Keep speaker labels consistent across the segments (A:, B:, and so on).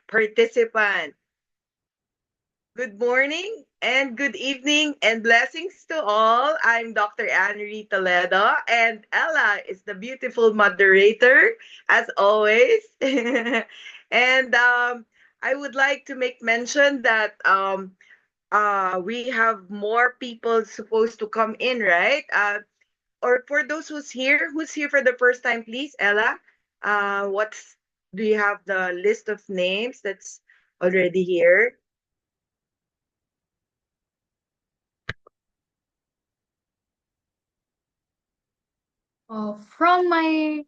A: participant. Good morning and good evening and blessings to all. I'm Dr. Anarie Toledo and Ella is the beautiful moderator as always. And I would like to make mention that we have more people supposed to come in, right? Or for those who's here for the first time, please, Ella. What's Do you have the list of names that's already here?
B: From my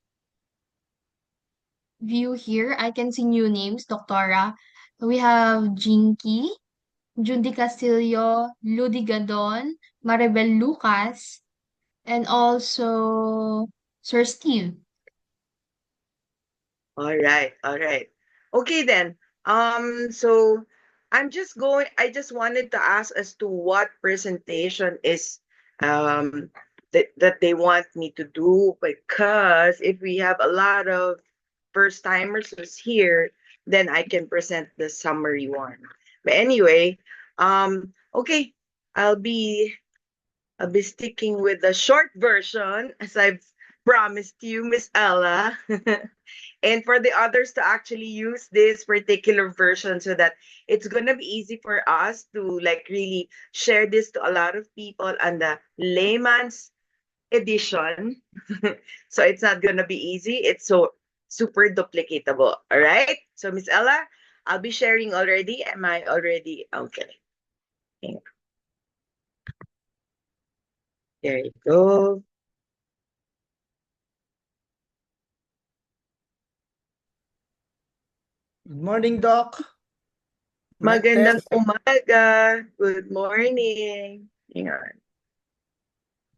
B: view here, I can see new names, Doctora. We have Jinky, Judy Castillo, Ludi Gadon, Maribel Lucas, and also Sir Steve.
A: All right, all right. Okay then. So I just wanted to ask as to what presentation is that they want me to do, because if we have a lot of first timers who's here, then I can present the summary one. But anyway, okay, I'll be I'll be sticking with the short version as I've promised you, Miss Ella. And for the others to actually use this particular version so that it's gonna be easy for us to like really share this to a lot of people and the layman's edition. So it's not gonna be easy. It's so super duplicatable. All right. So Miss Ella, I'll be sharing already. Am I already okay? Hang on. There you go.
C: Good morning, Doc. Mic
A: Magandang
C: test.
A: umaga. Good morning. Hang on.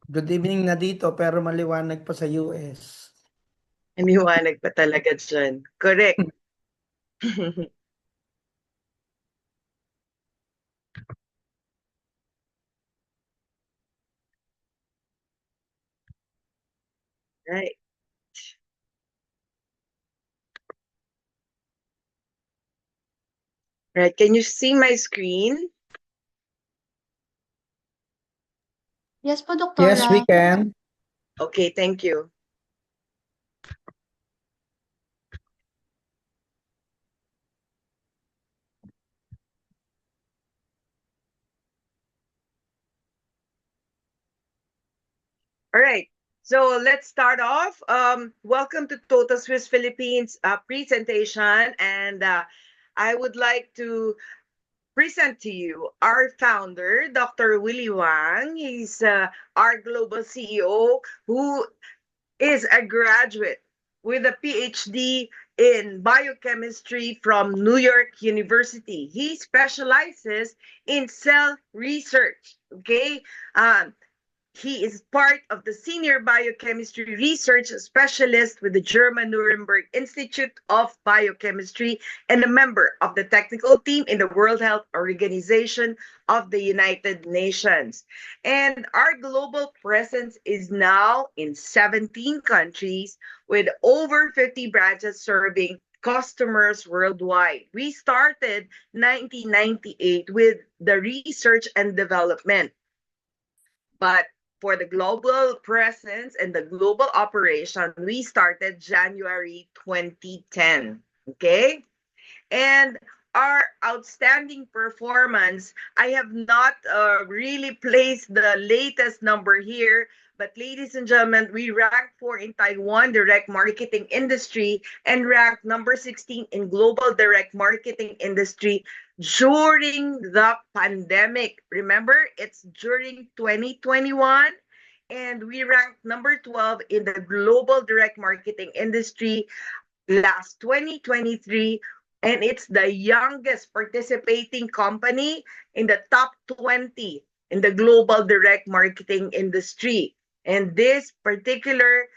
C: Good evening na dito pero maliwanag pa sa US.
A: Iniwanag pa talaga dyan. Correct. Right. Right. Can you see my screen?
B: Yes po,
C: Yes, we
B: Doctora.
C: can.
A: Okay, thank you. All right. So let's start off. Welcome to Total Swiss Philippines presentation. And I would like to present to you our founder, Dr. Willie Wang. He's our global CEO who is a graduate with a PhD in biochemistry from New York University. He specializes in cell research. Okay. He is part of the Senior Biochemistry Research Specialist with the German Nuremberg Institute of Biochemistry and a member of the technical team in the World Health Organization of the United Nations. And our global presence is now in 17 countries with over 50 branches serving customers worldwide. We started 1998 with the research and development. But for the global presence and the global operation, we started January 2010. Okay? And our outstanding performance, I have not really placed the latest number here, but ladies and gentlemen, we ranked 4 in Taiwan direct marketing industry and ranked number 16 in global direct marketing industry during the pandemic. Remember, it's during 2021. And we ranked number 12 in the global direct marketing industry last 2023, and it's the youngest participating company in the top 20 in the global direct marketing industry. And this particular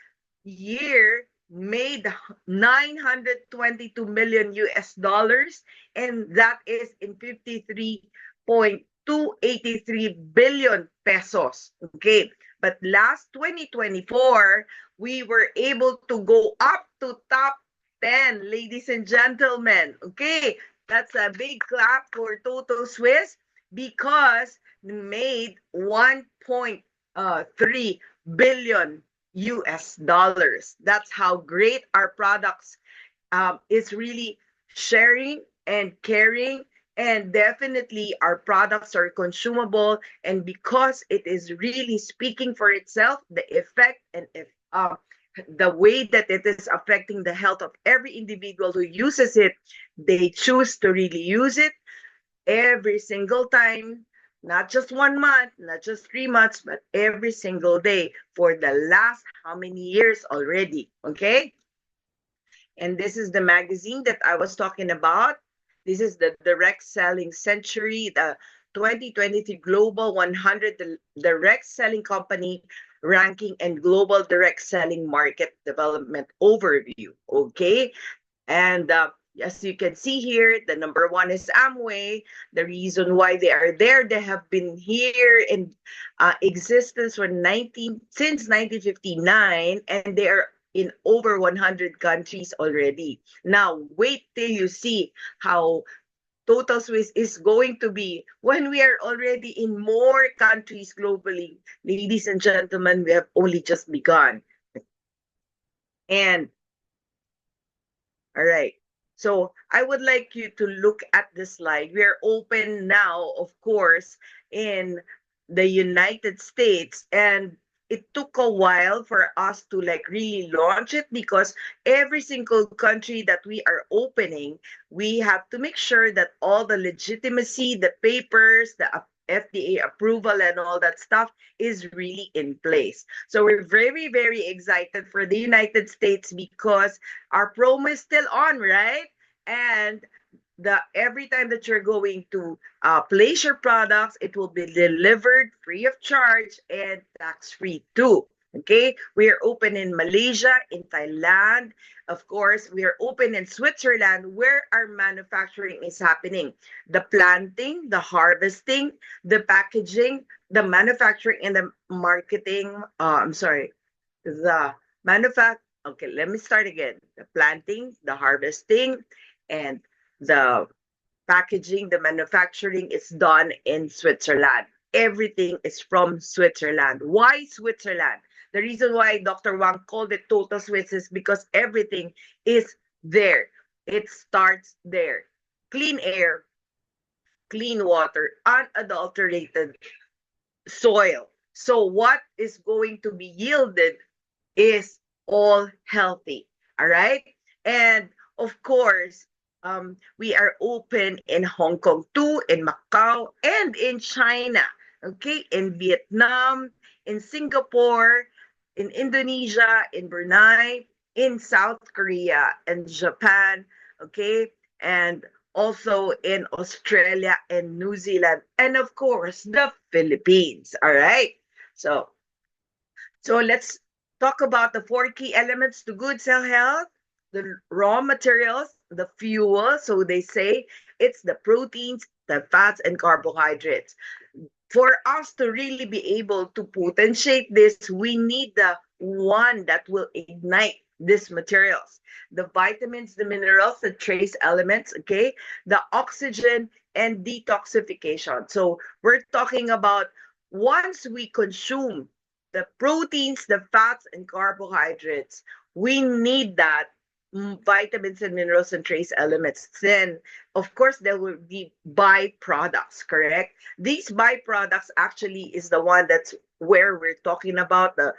A: year made 922 million US dollars, and that is in 53.283 billion pesos. Okay, but last 2024 we were able to go up to top 10, ladies and gentlemen. Okay, That's a big clap for Toto Swiss because we made 1.3 billion US dollars. That's how great our products is really sharing and caring. And definitely our products are consumable, and because it is really speaking for itself, the effect and if the way that it is affecting the health of every individual who uses it, they choose to really use it every single time, not just 1 month, not just 3 months, but every single day for the last how many years already. Okay. And this is the magazine that I was talking about. This is the Direct Selling Century, the 2023 Global 100 Direct Selling Company Ranking and Global Direct Selling Market Development Overview. Okay. And as you can see here, the number one is Amway. The reason why they are there, they have been here in existence for since 1959, and they are in over 100 countries already. Now, wait till you see how Total Swiss is going to be when we are already in more countries globally. Ladies and gentlemen, we have only just begun. And all right. So I would like you to look at this slide. We are open now, of course, in the United States, and it took a while for us to like really launch it because every single country that we are opening, we have to make sure that all the legitimacy, the papers, the FDA approval and all that stuff is really in place. So we're very, very excited for the United States because our promo is still on, right? And the every time that you're going to place your products, it will be delivered free of charge and tax free too. Okay, we are open in Malaysia, in Thailand. Of course, we are open in Switzerland where our manufacturing is happening. The planting, the harvesting, the packaging, the manufacturing, and the marketing. I'm sorry, the okay, let me start again. The planting, the harvesting, and the packaging, the manufacturing is done in Switzerland. Everything is from Switzerland. Why Switzerland? The reason why Dr. Wang called it Total Swiss is because everything is there. It starts there. Clean air, clean water, unadulterated soil. So what is going to be yielded is all healthy. All right. And of course, we are open in Hong Kong too, in Macau, and in China. Okay. In Vietnam, in Singapore, in Indonesia, in Brunei, in South Korea, and Japan. Okay. And also in Australia and New Zealand, and of course, the Philippines. All right. So, so let's talk about the four key elements to good cell health, the raw materials, the fuel. So they say it's the proteins, the fats, and carbohydrates. For us to really be able to potentiate this, we need the one that will ignite these materials, the vitamins, the minerals, the trace elements, okay, the oxygen and detoxification. So we're talking about once we consume the proteins, the fats, and carbohydrates, we need that vitamins and minerals and trace elements. Then, of course, there will be byproducts, correct? These byproducts actually is the one that's where we're talking about the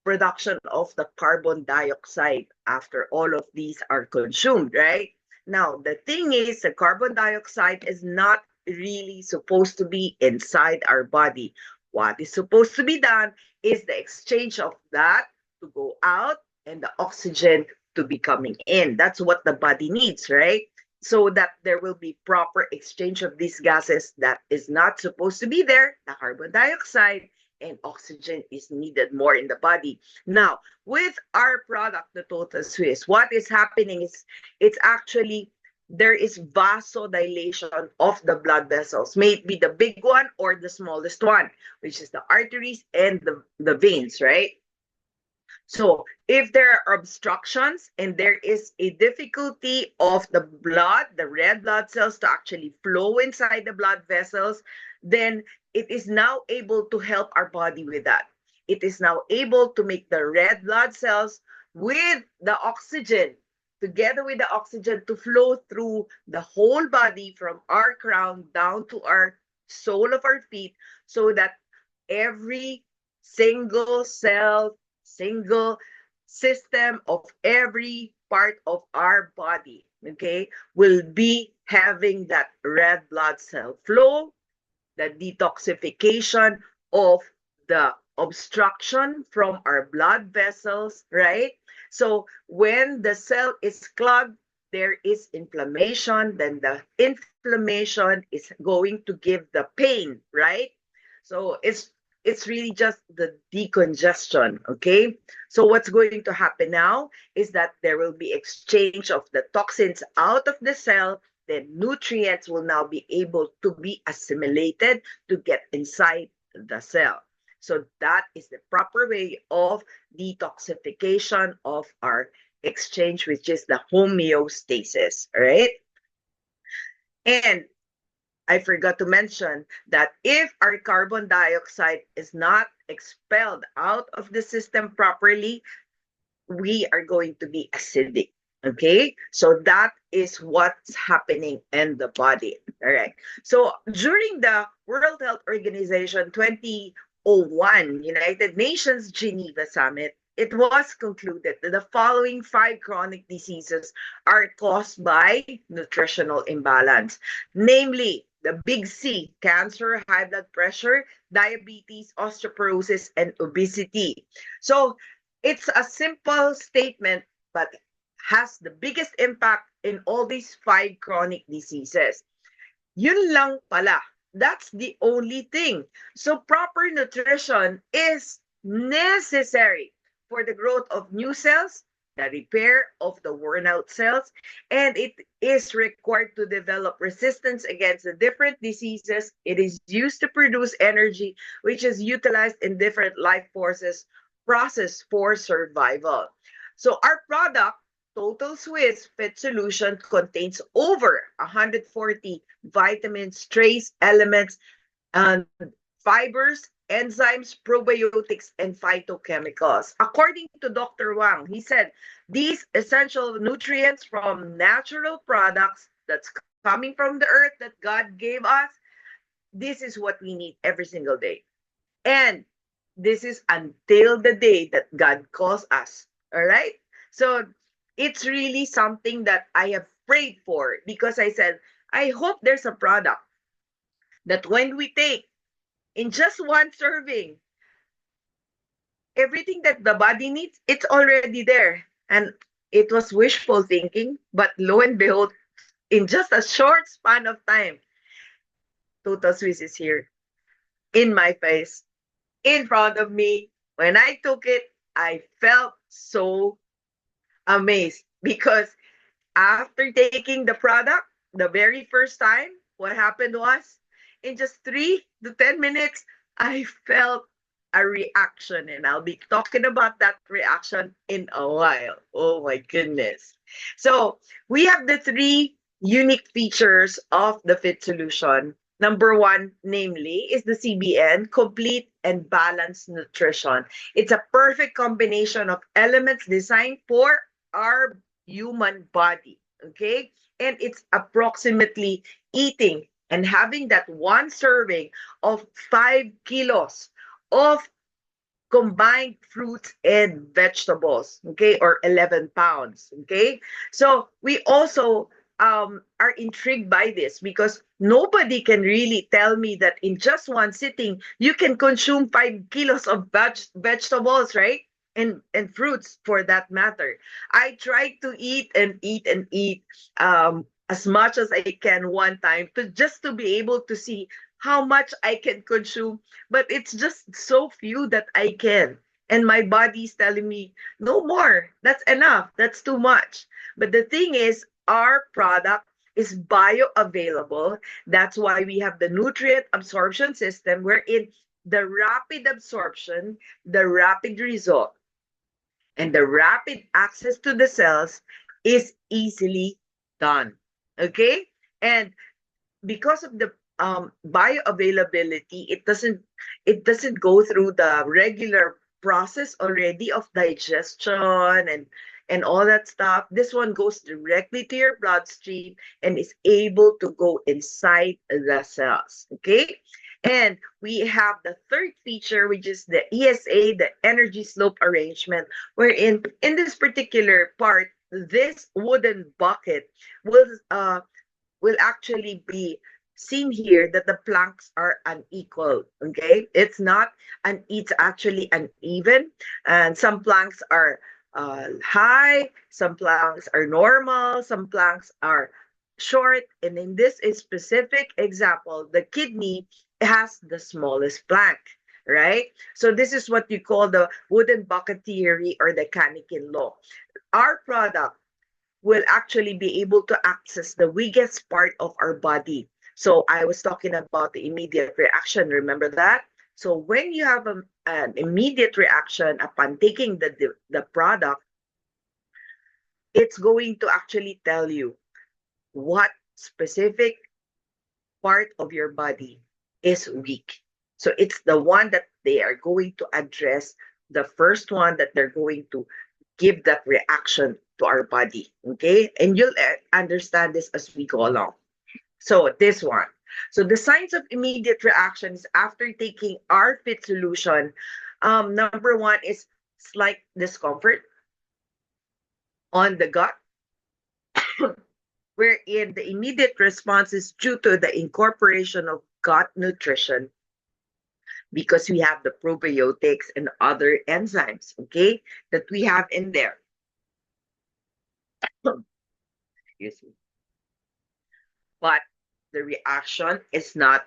A: production of the carbon dioxide after all of these are consumed, right? Now, the thing is, the carbon dioxide is not really supposed to be inside our body. What is supposed to be done is the exchange of that to go out and the oxygen to be coming in. That's what the body needs, right? So that there will be proper exchange of these gases that is not supposed to be there, the carbon dioxide, and oxygen is needed more in the body. Now, with our product, the Total Swiss, what is happening is it's actually there is vasodilation of the blood vessels, may it be the big one or the smallest one, which is the arteries and the veins, right? So if there are obstructions and there is a difficulty of the blood, the red blood cells to actually flow inside the blood vessels, then it is now able to help our body with that. It is now able to make the red blood cells with the oxygen, together with the oxygen, to flow through the whole body from our crown down to our sole of our feet, so that every single cell, single system of every part of our body, okay, will be having that red blood cell flow, the detoxification of the obstruction from our blood vessels, right? So when the cell is clogged, there is inflammation, then the inflammation is going to give the pain, right? So it's really just the decongestion, okay? So what's going to happen now is that there will be exchange of the toxins out of the cell, then nutrients will now be able to be assimilated to get inside the cell. So that is the proper way of detoxification of our exchange, which is the homeostasis, right? And I forgot to mention that if our carbon dioxide is not expelled out of the system properly, we are going to be acidic. Okay, so that is what's happening in the body. All right. So during the World Health Organization 2001 United Nations Geneva Summit, it was concluded that the following 5 chronic diseases are caused by nutritional imbalance, namely the big C: cancer, high blood pressure, diabetes, osteoporosis, and obesity. So it's a simple statement, but has the biggest impact in all these 5 chronic diseases. Yun lang pala. That's the only thing. So proper nutrition is necessary for the growth of new cells, the repair of the worn out cells, and it is required to develop resistance against the different diseases. It is used to produce energy, which is utilized in different life forces process for survival. So our product, Total Swiss Fit Solution, contains over 140 vitamins, trace elements, and fibers, enzymes, probiotics, and phytochemicals. According to Dr. Wang, he said these essential nutrients from natural products that's coming from the earth that God gave us, this is what we need every single day. And this is until the day that God calls us. All right? So it's really something that I have prayed for, because I said, I hope there's a product that when we take in just one serving, everything that the body needs, it's already there. And it was wishful thinking, but lo and behold, in just a short span of time, Total Swiss is here in my face, in front of me. When I took it, I felt so amazed, because after taking the product the very first time, what happened was, in just 3 to 10 minutes, I felt a reaction, and I'll be talking about that reaction in a while. Oh my goodness. So we have the 3 unique features of the Fit Solution. Number one, namely, is the CBN, complete and balanced nutrition. It's a perfect combination of elements designed for our human body. Okay. And it's approximately eating and having that one serving of 5 kilos of combined fruits and vegetables, okay, or 11 pounds, okay? So we also are intrigued by this, because nobody can really tell me that in just one sitting you can consume 5 kilos of vegetables, right? And fruits, for that matter. I try to eat and eat and eat as much as I can one time, to just to be able to see how much I can consume, but it's just so few that I can. And my body's telling me, no more. That's enough. That's too much. But the thing is, our product is bioavailable. That's why we have the nutrient absorption system, wherein the rapid absorption, the rapid result, And the rapid access to the cells is easily done. Okay? And because of the bioavailability, it doesn't go through the regular process already of digestion and all that stuff. This one goes directly to your bloodstream and is able to go inside the cells. Okay. And we have the third feature, which is the ESA, the energy slope arrangement, wherein in this particular part, this wooden bucket will actually be seen here that the planks are unequal. Okay, it's actually uneven, and some planks are high, some planks are normal, some planks are short, and in this specific example, the kidney has the smallest plank. Right? So this is what you call the wooden bucket theory or the Cannikin law. Our product will actually be able to access the weakest part of our body. So I was talking about the immediate reaction. Remember that? So when you have an immediate reaction upon taking the product, it's going to actually tell you what specific part of your body is weak. So it's the one that they are going to address, the first one that they're going to give that reaction to our body. Okay. And you'll understand this as we go along. So this one. So the signs of immediate reactions after taking our fit solution, number one is slight discomfort on the gut, wherein the immediate response is due to the incorporation of gut nutrition because we have the probiotics and other enzymes, okay, that we have in there. Excuse me. But the reaction is not,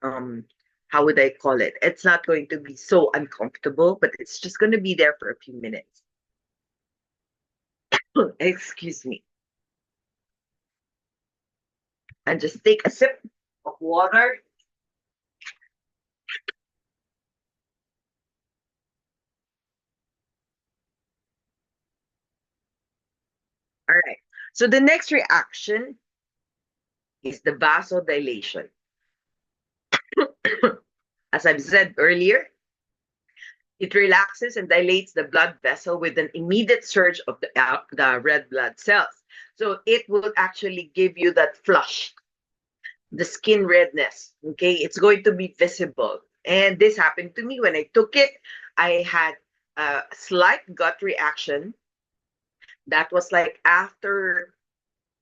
A: how would I call it? It's not going to be so uncomfortable, but it's just going to be there for a few minutes. Excuse me. And just take a sip of water. All right. So the next reaction is the vasodilation. As I've said earlier, it relaxes and dilates the blood vessel with an immediate surge of the red blood cells. So it will actually give you that flush, the skin redness. Okay, it's going to be visible. And this happened to me when I took it. I had a slight gut reaction. That was like after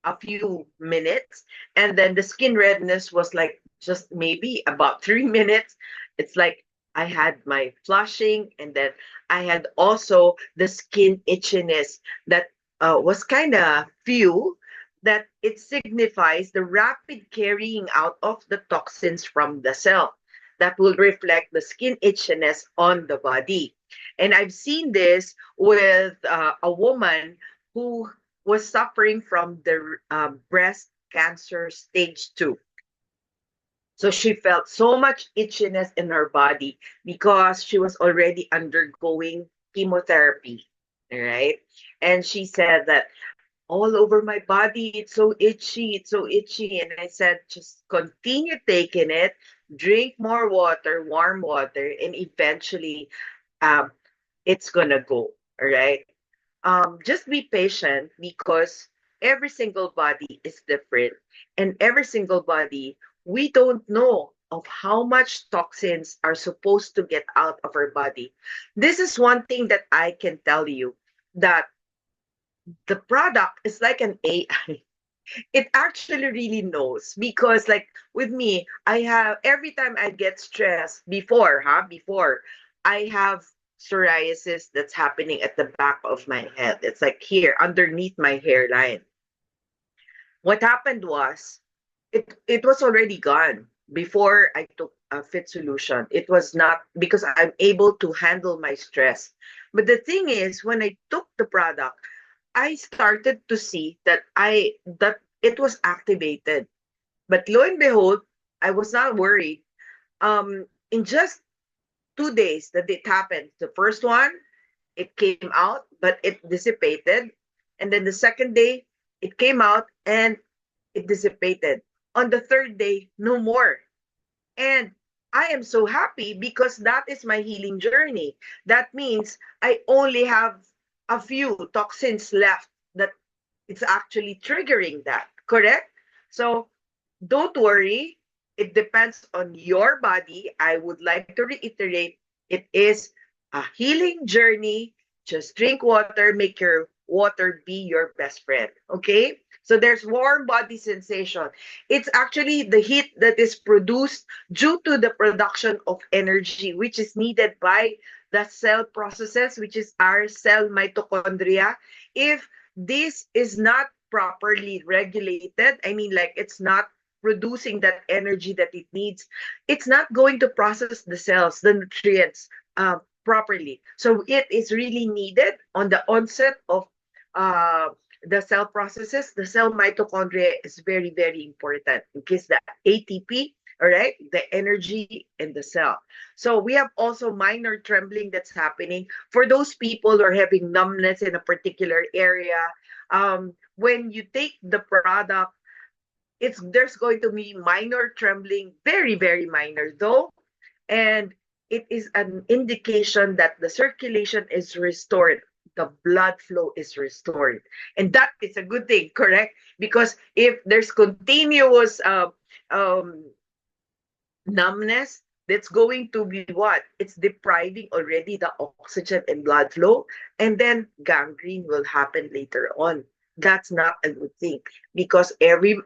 A: a few minutes. And then the skin redness was like just maybe about 3 minutes. It's like I had my flushing, and then I had also the skin itchiness that was kind of few, that it signifies the rapid carrying out of the toxins from the cell that will reflect the skin itchiness on the body. And I've seen this with a woman who was suffering from the breast cancer stage 2. So she felt so much itchiness in her body because she was already undergoing chemotherapy, right? And she said that all over my body, it's so itchy. And I said, just continue taking it, drink more water, warm water, and eventually um, it's gonna go, all right? Just be patient because every single body is different, and every single body, we don't know of how much toxins are supposed to get out of our body. This is one thing that I can tell you, that the product is like an AI. It actually really knows, because like with me, I have, every time I get stressed before I have psoriasis that's happening at the back of my head. It's like here underneath my hairline. What happened was, it was already gone before I took a fit solution. It was not, because I'm able to handle my stress. But the thing is, when I took the product, I started to see that it was activated. But lo and behold, I was not worried. In just 2 days that it happened, the first one, it came out, but it dissipated. And then the second day, it came out and it dissipated. On the third day, no more. And I am so happy because that is my healing journey. That means I only have a few toxins left that it's actually triggering that, correct? So don't worry. It depends on your body. I would like to reiterate it is a healing journey. Just drink water, make your water be your best friend. Okay? So there's warm body sensation. It's actually the heat that is produced due to the production of energy, which is needed by the cell processes, which is our cell mitochondria. If this is not properly regulated, I mean, like it's not producing that energy that it needs, it's not going to process the cells, the nutrients properly. So it is really needed on the onset of uh, the cell processes. The cell mitochondria is very, very important because the ATP, all right, the energy in the cell. So we have also minor trembling that's happening for those people who are having numbness in a particular area. When you take the product, it's there's going to be minor trembling, very, very minor though, and it is an indication that the circulation is restored, the blood flow is restored, and that is a good thing, correct? Because if there's continuous um, numbness, that's going to be what? It's depriving already the oxygen and blood flow, and then gangrene will happen later on. That's not a good thing because every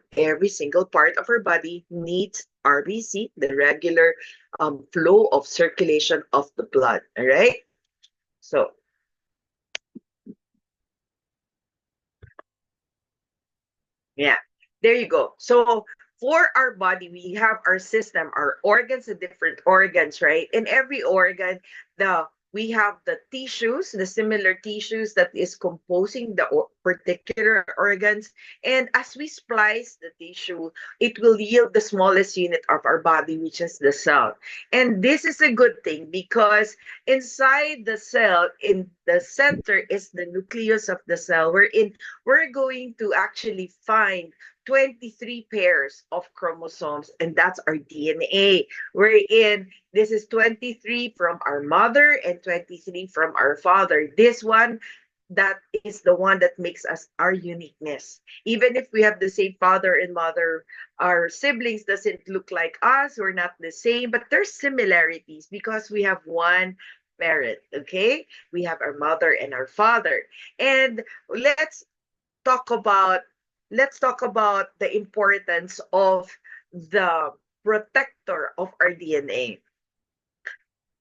A: single part of our body needs RBC, the regular flow of circulation of the blood. All right. So yeah, there you go. So for our body, we have our system, our organs, the different organs, right? In every organ, the we have the tissues, the similar tissues that is composing the particular organs. And as we splice the tissue, it will yield the smallest unit of our body, which is the cell. And this is a good thing because inside the cell, in the center, is the nucleus of the cell, wherein we're going to actually find 23 pairs of chromosomes, and that's our DNA. Wherein this is 23 from our mother and 23 from our father. This one, that is the one that makes us our uniqueness. Even if we have the same father and mother, our siblings doesn't look like us, we're not the same, but there's similarities because we have one parent, okay? We have our mother and our father. And let's talk about let's talk about the importance of the protector of our DNA.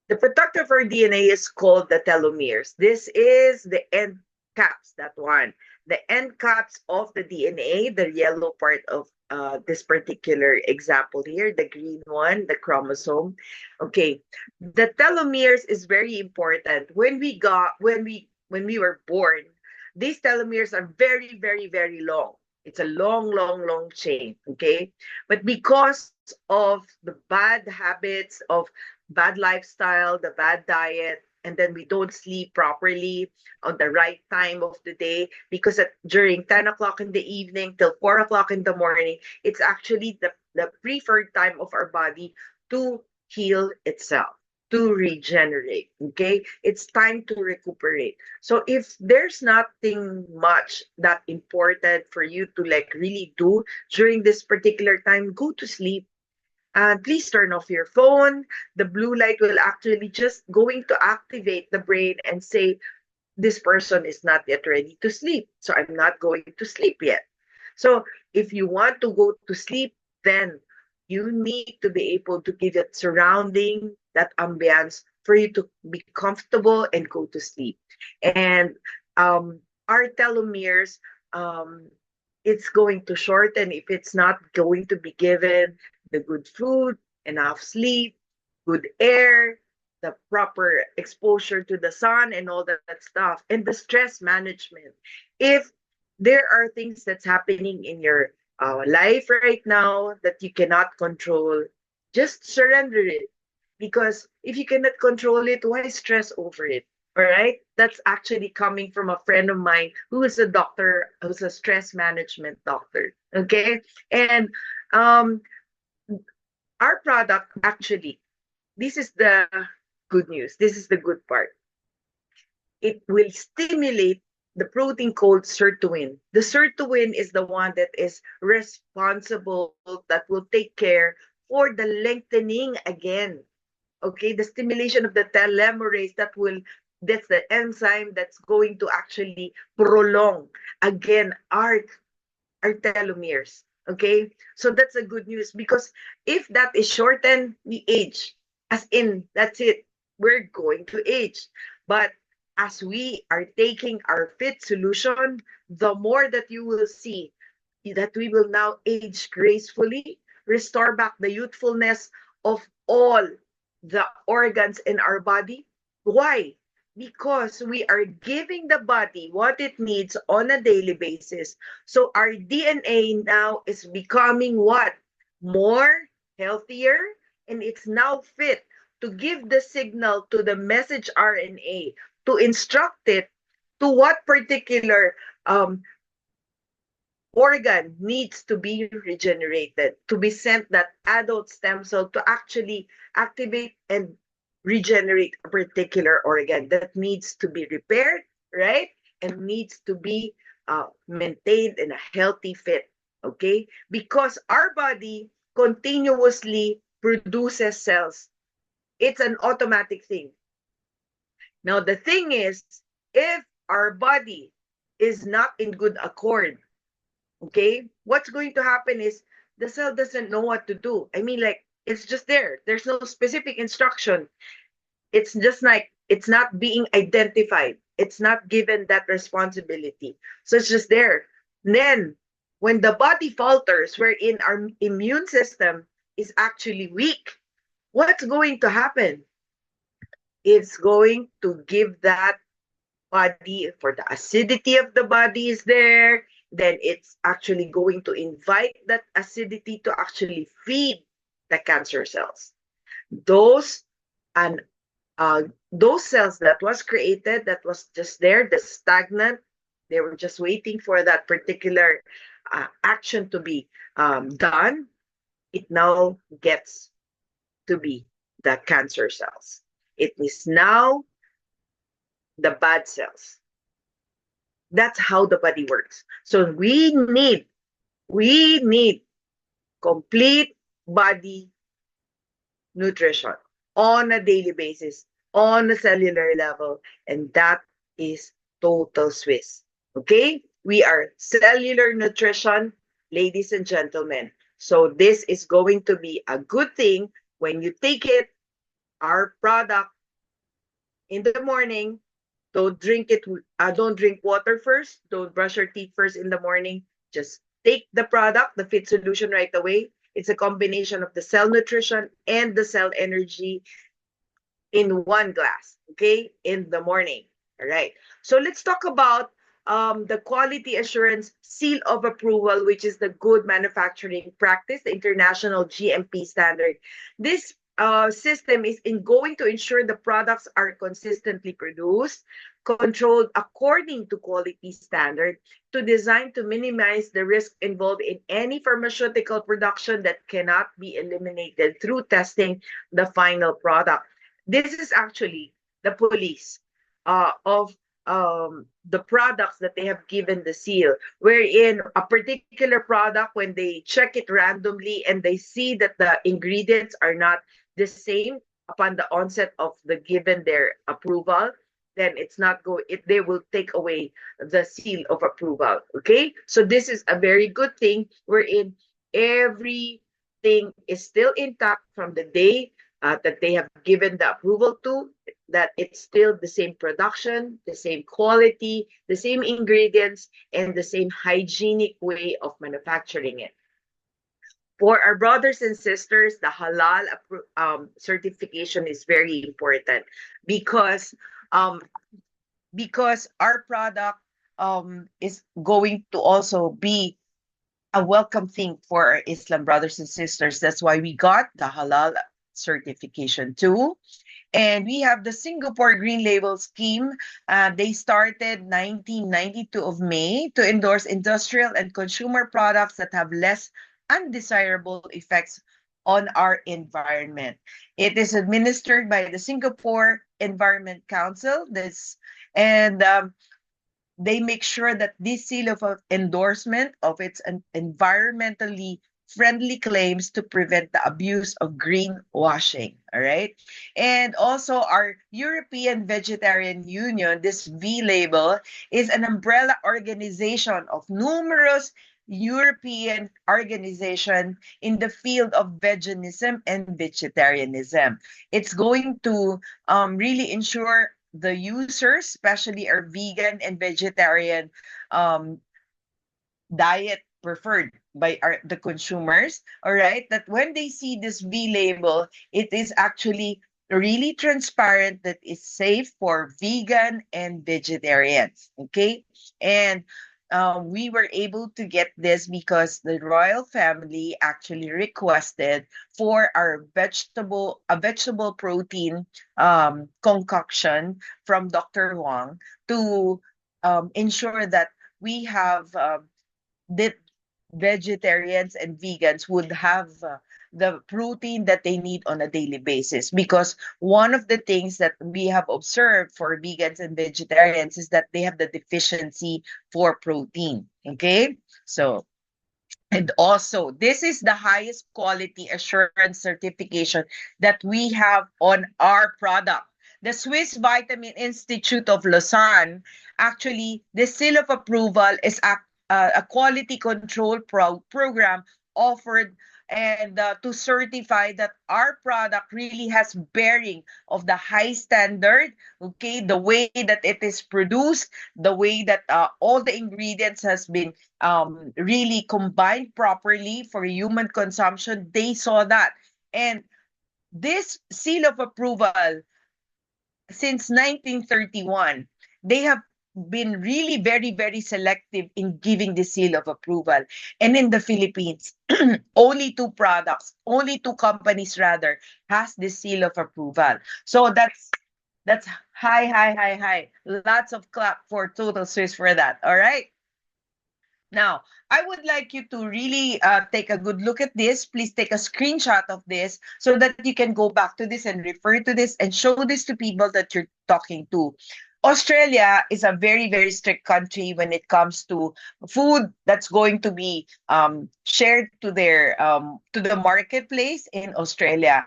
A: The protector of our DNA is called the telomeres. This is the end caps, that one. The end caps of the DNA, the yellow part of this particular example here, the green one, the chromosome. Okay, the telomeres is very important. When we were born, these telomeres are very, very, very long. It's a long, long, long chain. Okay, but because of the bad habits of bad lifestyle, the bad diet, and then we don't sleep properly on the right time of the day because during 10 o'clock in the evening till 4 o'clock in the morning, it's actually the preferred time of our body to heal itself, to regenerate. Okay, it's time to recuperate. So if there's nothing much that important for you to like really do during this particular time, go to sleep. And please turn off your phone. The blue light will actually just going to activate the brain and say, this person is not yet ready to sleep. So I'm not going to sleep yet. So if you want to go to sleep, then you need to be able to give it surrounding, that ambience for you to be comfortable and go to sleep. And our telomeres, it's going to shorten if it's not going to be given the good food, enough sleep, good air, the proper exposure to the sun, and all that stuff, and the stress management. If there are things that's happening in your life right now that you cannot control, just surrender it. Because if you cannot control it, why stress over it? All right? That's actually coming from a friend of mine who is a doctor, who's a stress management doctor. Okay. And um, our product actually, this is the good news. This is the good part. It will stimulate the protein called sirtuin. The sirtuin is the one that is responsible, that will take care for the lengthening again. Okay, the stimulation of the telomerase that's the enzyme that's going to actually prolong again our telomeres. Okay, so that's a good news because if that is shortened, we age. As in, that's it. We're going to age. But as we are taking our fit solution, the more that you will see that we will now age gracefully, restore back the youthfulness of all the organs in our body. Why? Because we are giving the body what it needs on a daily basis. So our DNA now is becoming what? More healthier, and it's now fit to give the signal to the message RNA to instruct it to what particular organ needs to be regenerated, to be sent that adult stem cell to actually activate and regenerate a particular organ that needs to be repaired, right? And needs to be maintained in a healthy fit, okay? Because our body continuously produces cells. It's an automatic thing. Now, the thing is, if our body is not in good accord, okay, what's going to happen is the cell doesn't know what to do. I mean, like, it's just there. There's no specific instruction. It's just like it's not being identified. It's not given that responsibility. So it's just there. Then, when the body falters, wherein our immune system is actually weak, what's going to happen? It's going to give that body, for the acidity of the body is there, then it's actually going to invite that acidity to actually feed the cancer cells. Those and those cells that was created, that was just there, the stagnant, they were just waiting for that particular action to be done. It now gets to be the cancer cells. It is now the bad cells. That's how the body works. So we need complete body nutrition on a daily basis, on a cellular level, and that is total Swiss. Okay? We are cellular nutrition, ladies and gentlemen. So this is going to be a good thing when you take it, our product, in the morning. Don't drink it. Don't drink water first. Don't brush your teeth first in the morning. Just take the product, the Fit Solution, right away. It's a combination of the cell nutrition and the cell energy in one glass, okay, in the morning. All right. So let's talk about the quality assurance seal of approval, which is the good manufacturing practice, the international GMP standard. This system is going to ensure the products are consistently produced, controlled according to quality standard, to design to minimize the risk involved in any pharmaceutical production that cannot be eliminated through testing the final product. This is actually the police of the products that they have given the seal, wherein a particular product, when they check it randomly and they see that the ingredients are not the same upon the onset of the given their approval, then it's not they will take away the seal of approval. Okay, so this is a very good thing, wherein everything is still intact from the day that they have given the approval to, that it's still the same production, the same quality, the same ingredients, and the same hygienic way of manufacturing it. For our brothers and sisters, the halal certification is very important because um, our product is going to also be a welcome thing for our Islam brothers and sisters. That's why we got the halal certification too. And we have the Singapore Green Label Scheme. They started 1992 of May to endorse industrial and consumer products that have less undesirable effects on our environment. It is administered by the Singapore Environment Council. And they make sure that this seal of endorsement of its environmentally friendly claims to prevent the abuse of greenwashing. All right. And also, our European Vegetarian Union, this V label, is an umbrella organization of numerous European organization in the field of veganism and vegetarianism. It's going to really ensure the users, especially our vegan and vegetarian um, diet preferred by the consumers, all right, that when they see this V label, it is actually really transparent that it's safe for vegan and vegetarians. Okay. And we were able to get this because the royal family actually requested for our vegetable protein concoction from Dr. Huang to ensure that we have that vegetarians and vegans would have the protein that they need on a daily basis, because one of the things that we have observed for vegans and vegetarians is that they have the deficiency for protein. Okay, so and also, this is the highest quality assurance certification that we have on our product. The Swiss Vitamin Institute of Lausanne, actually, the seal of approval is a quality control program offered and to certify that our product really has bearing of the high standard, okay, the way that it is produced, the way that all the ingredients has been really combined properly for human consumption. They saw that. And this seal of approval, since 1931, they have been really very, very selective in giving the seal of approval. And in the Philippines, only two companies rather, has the seal of approval. So that's high, high, high, high. Lots of clap for Total Swiss for that. All right. Now, I would like you to really take a good look at this. Please take a screenshot of this so that you can go back to this and refer to this and show this to people that you're talking to. Australia is a very, very strict country when it comes to food that's going to be shared to the marketplace in Australia.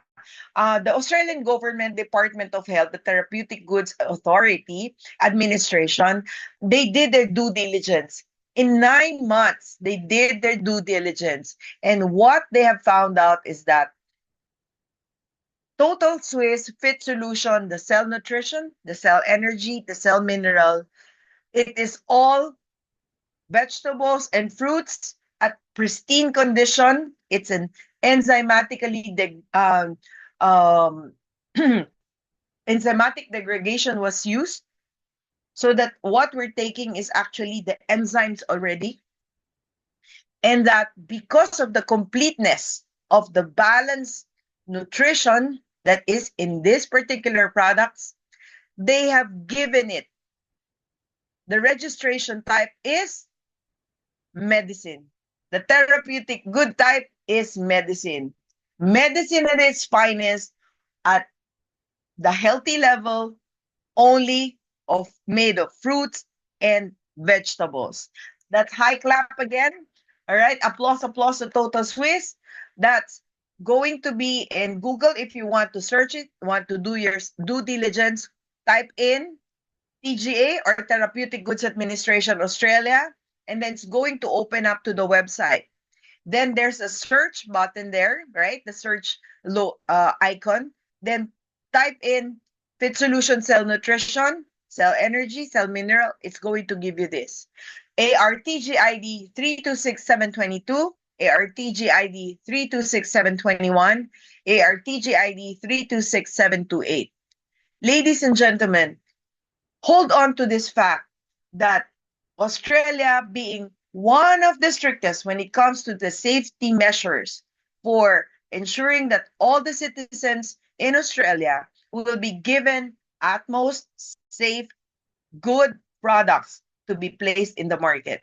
A: The Australian Government Department of Health, the Therapeutic Goods Authority Administration, they did their due diligence. In 9 months, they did their due diligence. And what they have found out is that Total Swiss Fit Solution, the cell nutrition, the cell energy, the cell mineral, it is all vegetables and fruits at pristine condition. It's an enzymatically um, enzymatic degradation was used, so that what we're taking is actually the enzymes already, and that because of the completeness of the balanced nutrition that is in this particular products, they have given it the registration type is medicine. The therapeutic good type is medicine. Medicine at its finest, at the healthy level, only made of fruits and vegetables. That's high clap again. All right, applause, applause to Total Swiss. That's going to be in Google if you want to search it, want to do your due diligence. Type in TGA or Therapeutic Goods Administration Australia, and then it's going to open up to the website. Then there's a search button there, right? The search icon. Then type in Fit Solution Cell Nutrition, Cell Energy, Cell Mineral. It's going to give you this. ARTG ID 326722, ARTG ID 326721, ARTG ID 326728. Ladies and gentlemen, hold on to this fact that Australia, being one of the strictest when it comes to the safety measures for ensuring that all the citizens in Australia will be given utmost safe, good products to be placed in the market.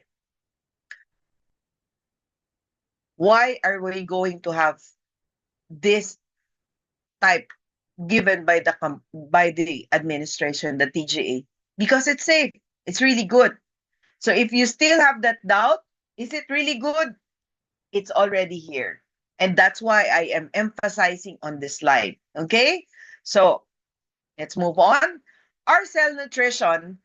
A: Why are we going to have this type given by the administration, the TGA? Because it's safe. It's really good. So if you still have that doubt, is it really good? It's already here. And that's why I am emphasizing on this slide. Okay? So let's move on. Our cell nutrition,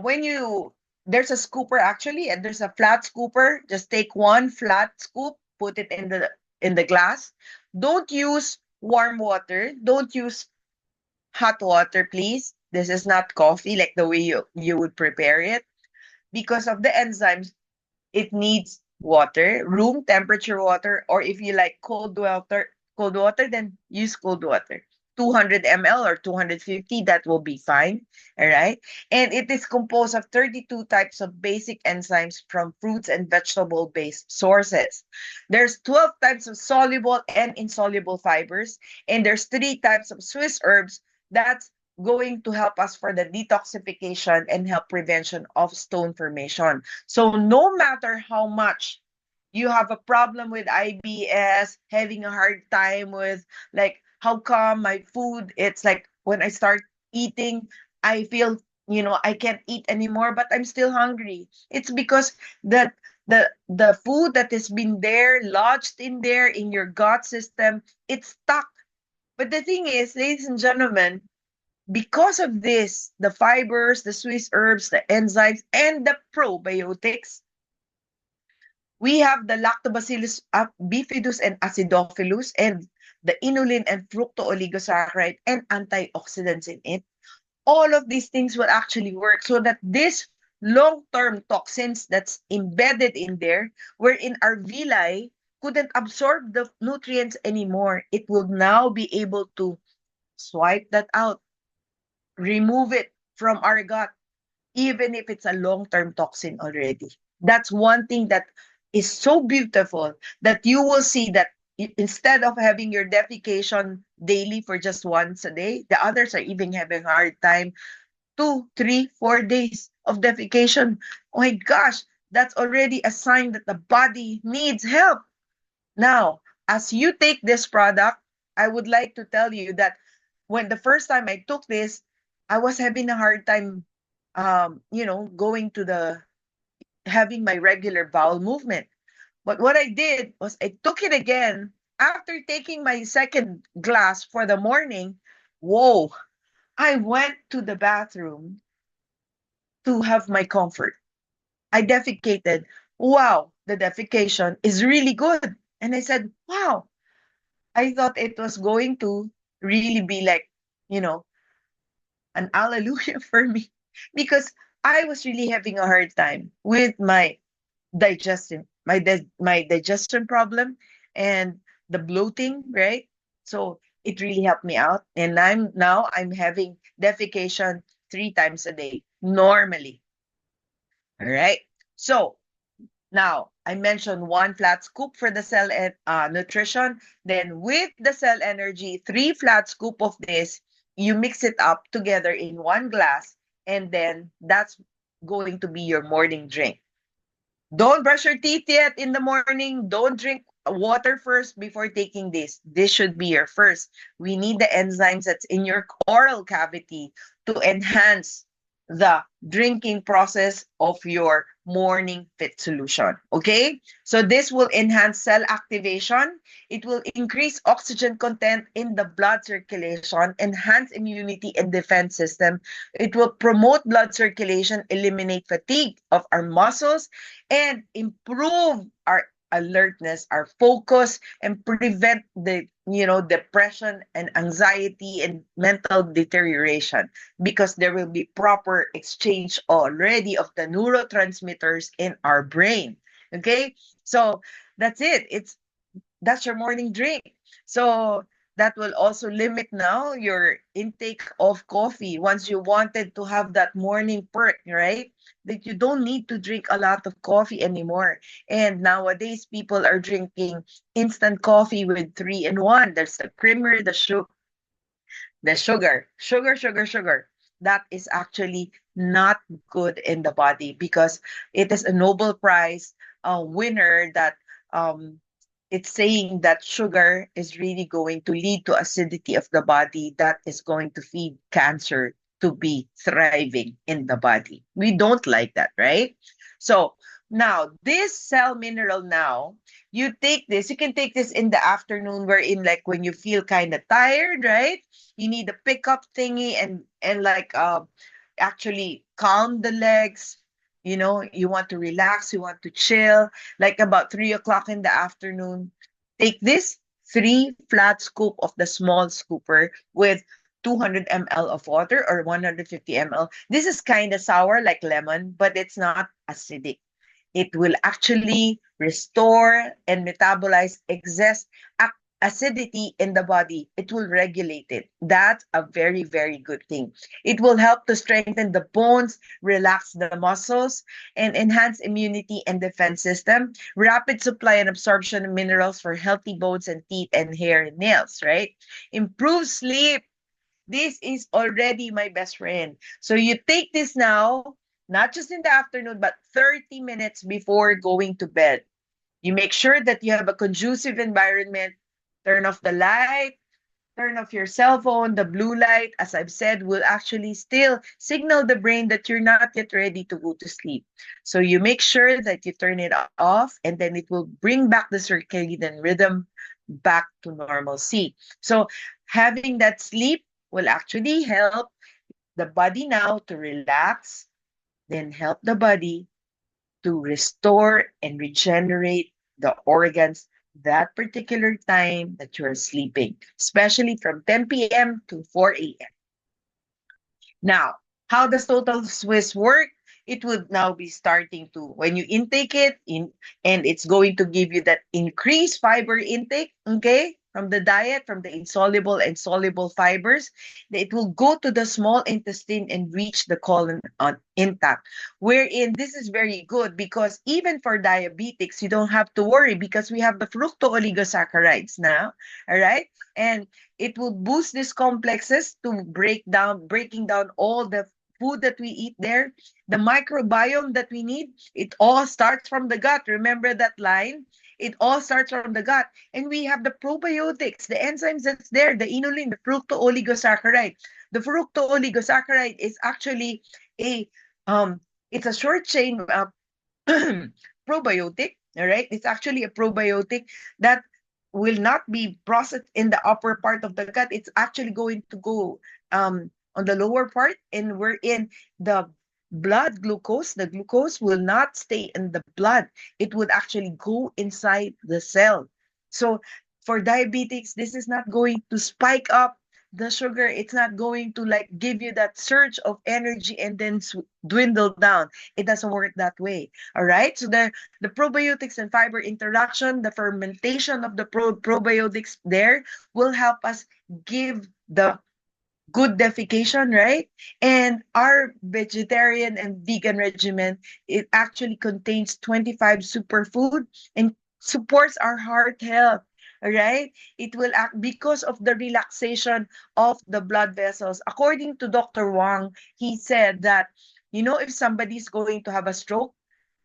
A: when you, there's a scooper actually, and there's a flat scooper. Just take one flat scoop, put it in the glass. Don't use warm water. Don't use hot water, please. This is not coffee like the way you would prepare it. Because of the enzymes, it needs water, room temperature water, or if you like cold water, then use cold water. 200 ml or 250, that will be fine. All right. And it is composed of 32 types of basic enzymes from fruits and vegetable based sources. There's 12 types of soluble and insoluble fibers, and there's 3 types of Swiss herbs that's going to help us for the detoxification and help prevention of stone formation. So no matter how much you have a problem with IBS, having a hard time with like how come my food, it's like when I start eating, I feel, I can't eat anymore, but I'm still hungry. It's because that the food that has been there, lodged in there in your gut system, it's stuck. But the thing is, ladies and gentlemen, because of this, the fibers, the Swiss herbs, the enzymes, and the probiotics, we have the lactobacillus bifidus and acidophilus, and the inulin and fructooligosaccharides and antioxidants in it. All of these things will actually work so that this long-term toxins that's embedded in there, wherein our villi couldn't absorb the nutrients anymore, it will now be able to swipe that out, remove it from our gut, even if it's a long-term toxin already. That's one thing that is so beautiful, that you will see that instead of having your defecation daily for just once a day, the others are even having a hard time 2, 3, 4 days of defecation. Oh my gosh, that's already a sign that the body needs help. Now, as you take this product, I would like to tell you that when the first time I took this, I was having a hard time, going to having my regular bowel movement. But what I did was I took it again after taking my second glass for the morning. Whoa, I went to the bathroom to have my comfort. I defecated. Wow, the defecation is really good. And I said, wow, I thought it was going to really be like, you know, an hallelujah for me because I was really having a hard time with my my digestion problem and the bloating, right? So it really helped me out, and I'm having defecation 3 times a day normally. All right. So now, I mentioned one flat scoop for the cell nutrition. Then with the cell energy, 3 flat scoop of this, you mix it up together in one glass, and then that's going to be your morning drink. Don't brush your teeth yet in the morning. Don't drink water first before taking this. This should be your first. We need the enzymes that's in your oral cavity to enhance the drinking process of your morning fit solution. Okay? So this will enhance cell activation. It will increase oxygen content in the blood circulation, enhance immunity and defense system. It will promote blood circulation, eliminate fatigue of our muscles, and improve our alertness, our focus, and prevent the depression and anxiety and mental deterioration, because there will be proper exchange already of the neurotransmitters in our brain. Okay, so that's it. That's your morning drink. So that will also limit now your intake of coffee once you wanted to have that morning perk, right? That you don't need to drink a lot of coffee anymore. And nowadays, people are drinking instant coffee with 3-in-1. There's the creamer, The sugar, that is actually not good in the body because it is a Nobel Prize winner that um, it's saying that sugar is really going to lead to acidity of the body that is going to feed cancer to be thriving in the body. We don't like that, right? So now this cell mineral now, you take this, you can take this in the afternoon wherein like when you feel kind of tired, right? You need a pickup thingy and like actually calm the legs. You know, you want to relax, you want to chill, like about 3 o'clock in the afternoon. Take this 3 flat scoop of the small scooper with 200 ml of water or 150 ml. This is kind of sour like lemon, but it's not acidic. It will actually restore and metabolize excess acidity in the body. It will regulate it. That's a very, very good thing. It will help to strengthen the bones, relax the muscles, and enhance immunity and defense system. Rapid supply and absorption of minerals for healthy bones and teeth and hair and nails, right? Improve sleep. This is already my best friend. So you take this now, not just in the afternoon, but 30 minutes before going to bed. You make sure that you have a conducive environment. Turn off the light, turn off your cell phone. The blue light, as I've said, will actually still signal the brain that you're not yet ready to go to sleep. So you make sure that you turn it off, and then it will bring back the circadian rhythm back to normalcy. So having that sleep will actually help the body now to relax, then help the body to restore and regenerate the organs that particular time that you're sleeping, especially from 10 p.m. to 4 a.m. Now, how does Total Swiss work? It would now be starting to, when you intake it, and it's going to give you that increased fiber intake, okay, from the diet, from the insoluble and soluble fibers. It will go to the small intestine and reach the colon on intact. Wherein this is very good because even for diabetics, you don't have to worry because we have the fructooligosaccharides now, all right? And it will boost these complexes to breaking down all the food that we eat there. The microbiome that we need, it all starts from the gut. Remember that line? It all starts from the gut. And we have the probiotics, the enzymes that's there, the inulin, the fructooligosaccharide. The fructooligosaccharide is actually a it's a short chain probiotic, all right? It's actually a probiotic that will not be processed in the upper part of the gut. It's actually going to go on the lower part, and we're in the blood glucose. The glucose will not stay in the blood. It would actually go inside the cell. So for diabetics, this is not going to spike up the sugar. It's not going to like give you that surge of energy and then dwindle down. It doesn't work that way. All right. So the probiotics and fiber interaction, the fermentation of the probiotics there will help us give the good defecation, right? And our vegetarian and vegan regimen, it actually contains 25 superfood and supports our heart health. All right? It will act because of the relaxation of the blood vessels. According to Dr. Wang, he said that, you know, if somebody's going to have a stroke,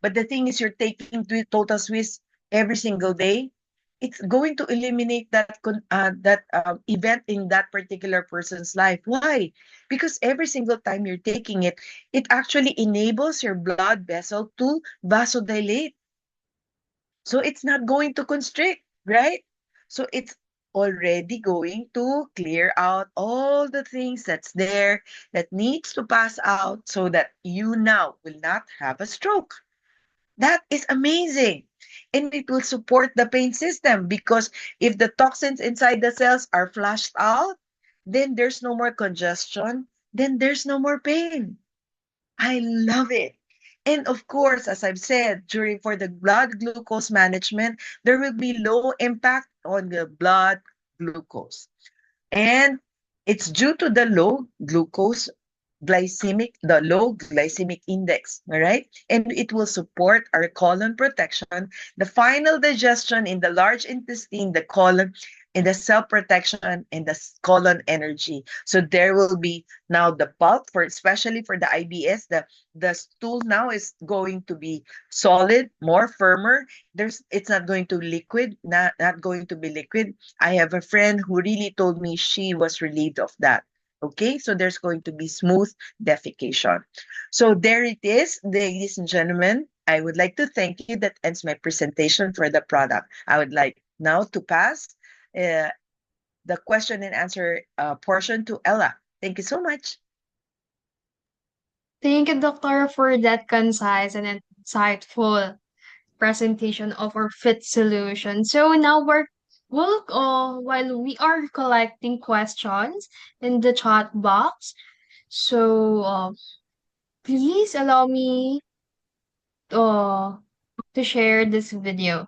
A: but the thing is you're taking Total Swiss every single day, it's going to eliminate that event in that particular person's life. Why? Because every single time you're taking it, it actually enables your blood vessel to vasodilate. So it's not going to constrict, right? So it's already going to clear out all the things that's there that needs to pass out so that you now will not have a stroke. That is amazing. And it will support the pain system because if the toxins inside the cells are flushed out, then there's no more congestion, then there's no more pain. I love it. And of course, as I've said, during for the blood glucose management, there will be low impact on the blood glucose. And it's due to the low glycemic index, all right? And it will support our colon protection, the final digestion in the large intestine, the colon, in the cell protection and the colon energy. So there will be now the pulp for, especially for the IBS, the stool now is going to be solid, more firmer. It's not going to liquid, not going to be liquid. I have a friend who really told me she was relieved of that. Okay, so there's going to be smooth defecation. So there it is, ladies and gentlemen. I would like to thank you. That ends my presentation for the product. I would like now to pass uh, the question and answer portion to Ella. Thank you so much.
B: Thank you, Doctor, for that concise and insightful presentation of our fit solution. So now while we are collecting questions in the chat box, so please allow me uh, to share this video.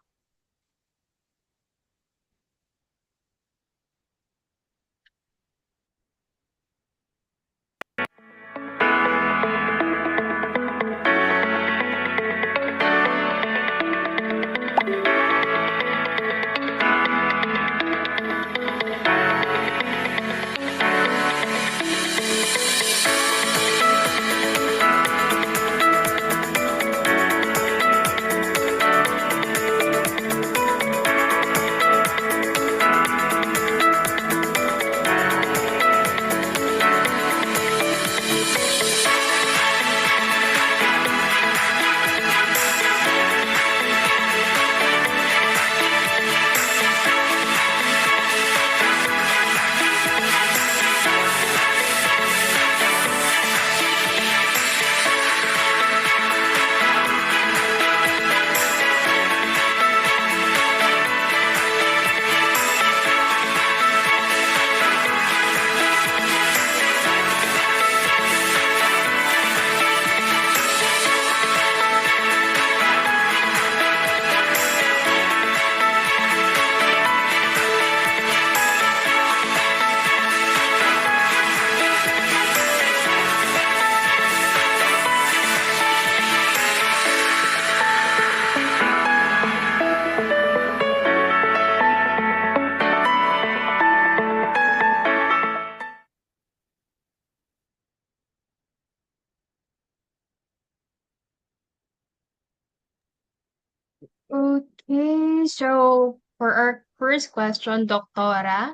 B: Okay, so for our first question, Doctora,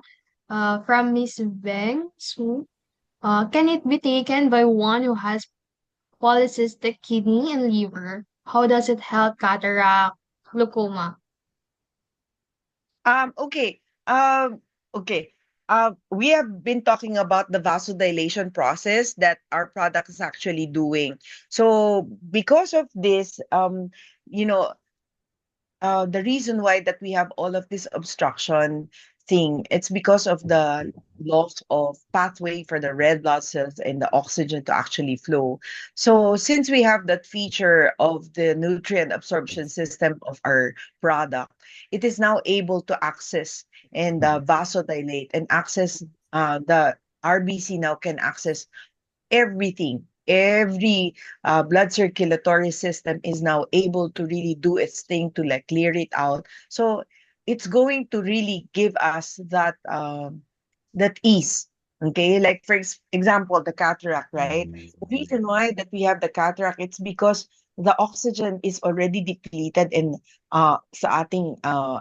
B: from Miss Beng Su, can it be taken by one who has polycystic kidney and liver? How does it help cataract, glaucoma?
A: Okay. Okay. We have been talking about the vasodilation process that our product is actually doing. So because of this, you know, the reason why that we have all of this obstruction thing, it's because of the loss of pathway for the red blood cells and the oxygen to actually flow. So since we have that feature of the nutrient absorption system of our product, it is now able to access and vasodilate and access the RBC now can access everything. Every blood circulatory system is now able to really do its thing to like clear it out. So it's going to really give us that that ease. Okay, like for example, the cataract, right? The reason why that we have the cataract, it's because the oxygen is already depleted in sa ating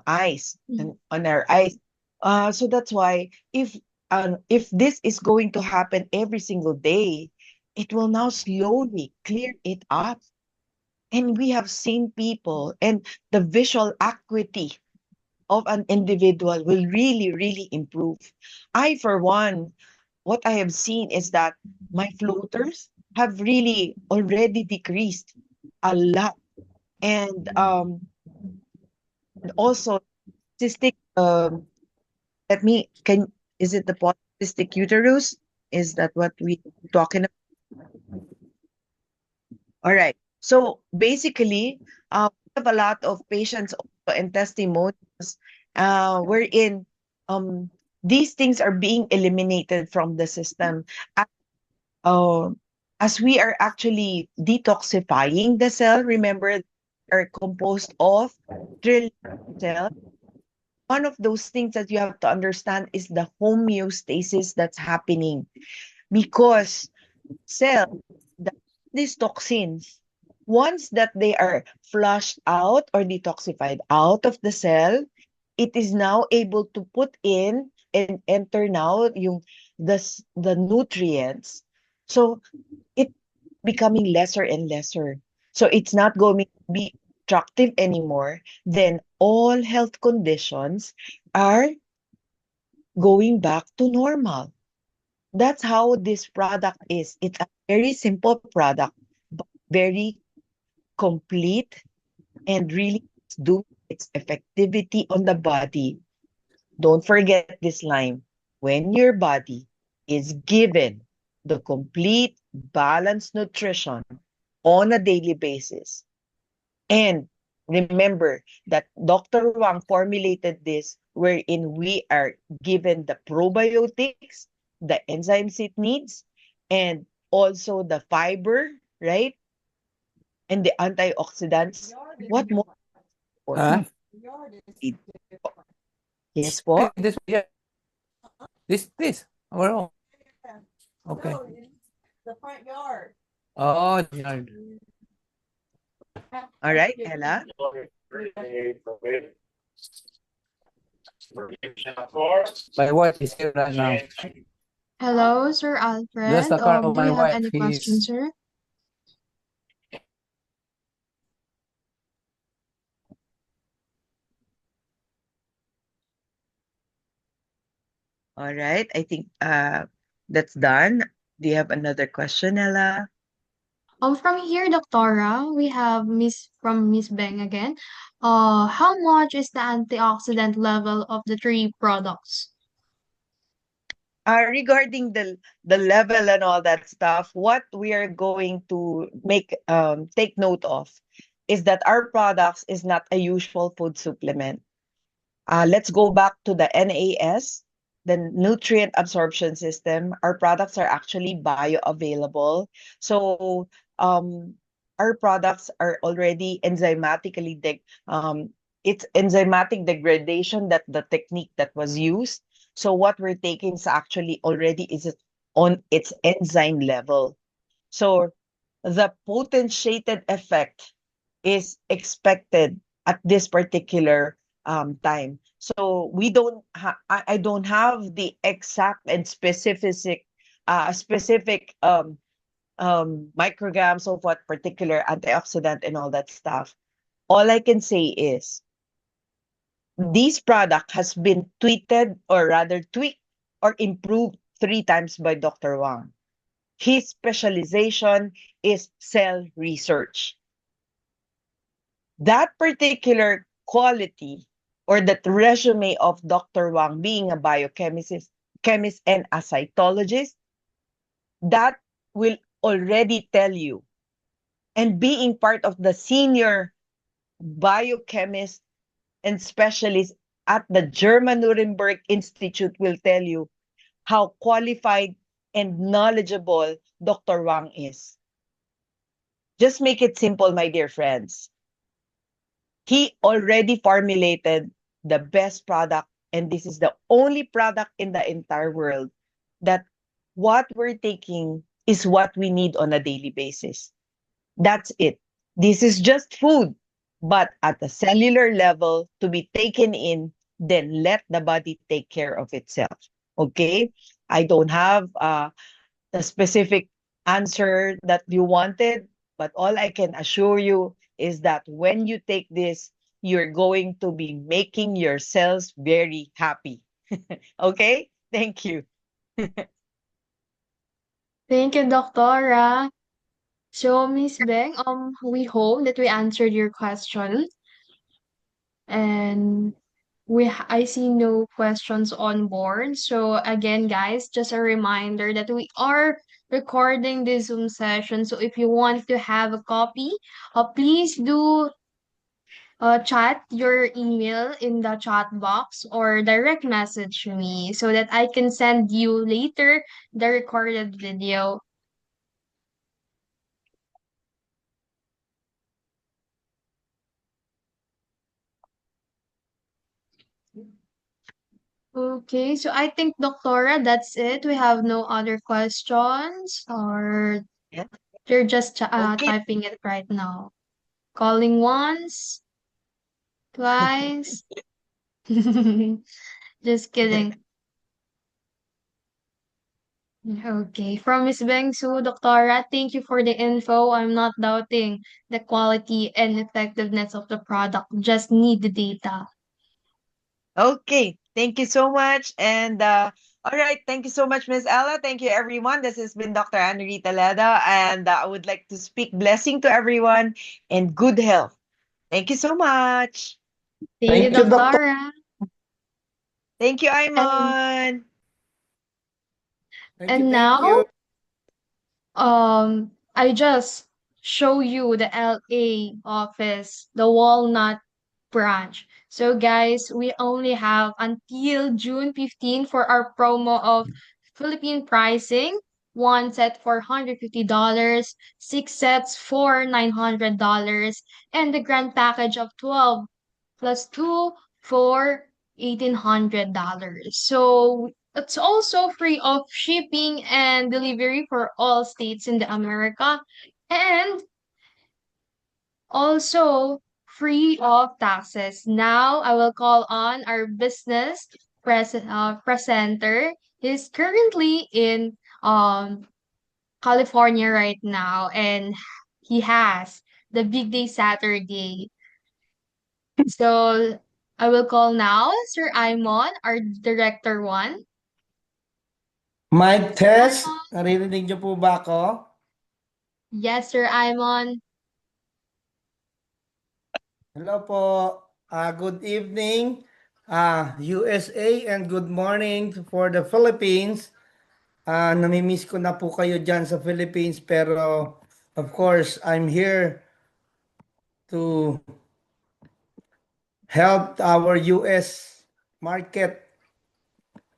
A: eyes and on our eyes. So that's why if this is going to happen every single day, it will now slowly clear it up. And we have seen people, and the visual acuity of an individual will really, really improve. I, for one, what I have seen is that my floaters have really already decreased a lot. And also cystic let me can is it the polycystic uterus? Is that what we talking about? All right. So basically, we have a lot of patients also and testimonials wherein um, these things are being eliminated from the system as, uh, as we are actually detoxifying the cell. Remember, are composed of trillion cells. one of those things that you have to understand is the homeostasis that's happening because cell that these toxins once that they are flushed out or detoxified out of the cell, it is now able to put in and enter now yung the nutrients. So it becoming lesser and lesser. So it's not going to be attractive anymore. Then all health conditions are going back to normal. That's how this product is. It's a very simple product, but very complete and really do its effectivity on the body. Don't forget this line. When your body is given the complete balanced nutrition on a daily basis, and remember that Dr. Wang formulated this wherein we are given the probiotics, the enzymes it needs, and also the fiber, right? And the antioxidants. What more for?
C: Huh?
A: Yes po.
C: Yeah. This. Oh, okay. Oh, yard.
A: All right, Ella.
C: My wife is here right now.
B: Hello, Sir
C: That's the
B: Alfred.
C: car of
B: Do
C: my
B: you have
C: wife.
B: any questions,
C: He's
B: sir?
A: All right. I think that's done. Do you have another question, Ella?
B: From here, Doctora, we have Miss Beng again. How much is the antioxidant level of the three products?
A: Regarding the level and all that stuff, what we are going to make take note of is that our products is not a usual food supplement. Let's go back to the NAS, the nutrient absorption system. Our products are actually bioavailable. So our products are already it's enzymatic degradation that the technique that was used. So what we're taking is actually already is on its enzyme level. So the potentiated effect is expected at this particular time. So I don't have the exact and specific micrograms of what particular antioxidant and all that stuff. All I can say is this product has been tweeted or rather tweaked or improved 3 times by Dr. Wang. His specialization is cell research. That particular quality or that resume of Dr. Wang being a chemist and a cytologist, that will already tell you. And being part of the senior biochemist and specialist at the German Nuremberg Institute will tell you how qualified and knowledgeable Dr. Wang is. Just make it simple, my dear friends. He already formulated the best product, and this is the only product in the entire world that what we're taking is what we need on a daily basis. That's it. This is just food, but at the cellular level to be taken in, then let the body take care of itself. Okay? I don't have the specific answer that you wanted, but all I can assure you is that when you take this, you're going to be making yourselves very happy. Okay? Thank you.
B: Thank you, Doctora. So, Miss Beng, we hope that we answered your question, and I see no questions on board. So again, guys, just a reminder that we are recording this Zoom session. So if you want to have a copy, please do chat your email in the chat box or direct message me so that I can send you later the recorded video. Okay, so I think, Doctora, that's it. We have no other questions, or
A: Yeah.
B: you're just
A: Okay.
B: typing it right now. Calling once, twice. Just kidding. Okay, from Miss Bengsu, Doctora, thank you for the info. I'm not doubting the quality and effectiveness of the product. Just need the data.
A: Okay. Thank you so much. And all right. Thank you so much, Miss Ella. Thank you, everyone. This has been Dr. Anarie Toledo, and I would like to speak blessing to everyone and good health. Thank you so much.
B: Thank you,
C: Thank you, Doctor.
B: Doctora.
A: Thank you,
B: And
A: Aimon.
C: Thank you,
B: and
C: thank
B: now,
C: you.
B: I just show you the LA office, the Walnut branch. So guys, we only have until June 15 for our promo of Philippine pricing. One set for $150, six sets for $900, and the grand package of 12 plus two for $1,800. So it's also free of shipping and delivery for all states in the America, and also free of taxes. Now I will call on our business presenter. He's currently in California right now, and he has the big day Saturday. So I will call now Sir Imon, our Director 1.
C: Mic
B: Sir
C: test.
B: Imon.
C: Naririnig niyo po ba ako?
B: Yes, Sir Imon.
C: Hello po. Good evening, USA, and good morning for the Philippines. Namimiss ko na po kayo dyan sa Philippines, pero of course, I'm here to help our US market,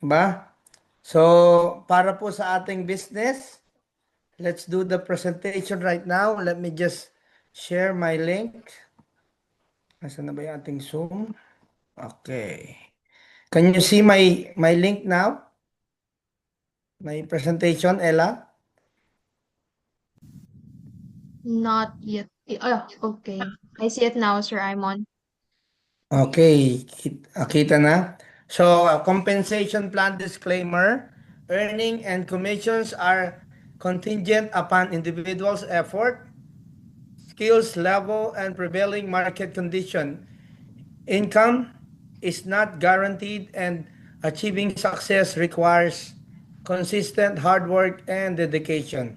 C: ba? So, para po sa ating business, let's do the presentation right now. Let me just share my link. Nasaan na ba yung ating Zoom? Okay. Can you see my link now? My presentation, Ella?
B: Not yet. Oh, okay. I see it now, Sir Imon.
C: Okay, kita na. So, compensation plan disclaimer. Earning and commissions are contingent upon individual's effort, skills level, and prevailing market condition. Income is not guaranteed, and achieving success requires consistent hard work and dedication.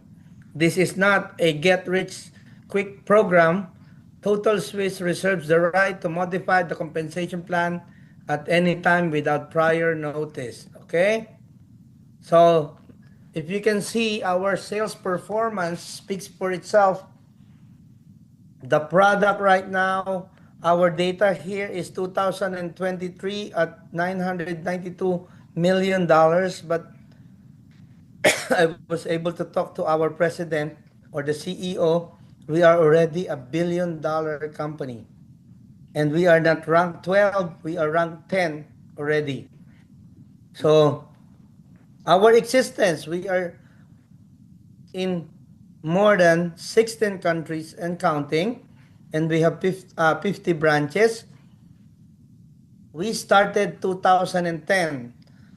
C: This is not a get rich quick program. Total Swiss reserves the right to modify the compensation plan at any time without prior notice. Okay? So, if you can see, our sales performance speaks for itself. The product right now, our data here is 2023 at $992 million, but I was able to talk to our president or the CEO. We are already $1 billion company. And we are not ranked 12, we are ranked 10 already. So, our existence, we are in more than 16 countries and counting, and we have 50 branches. We started 2010.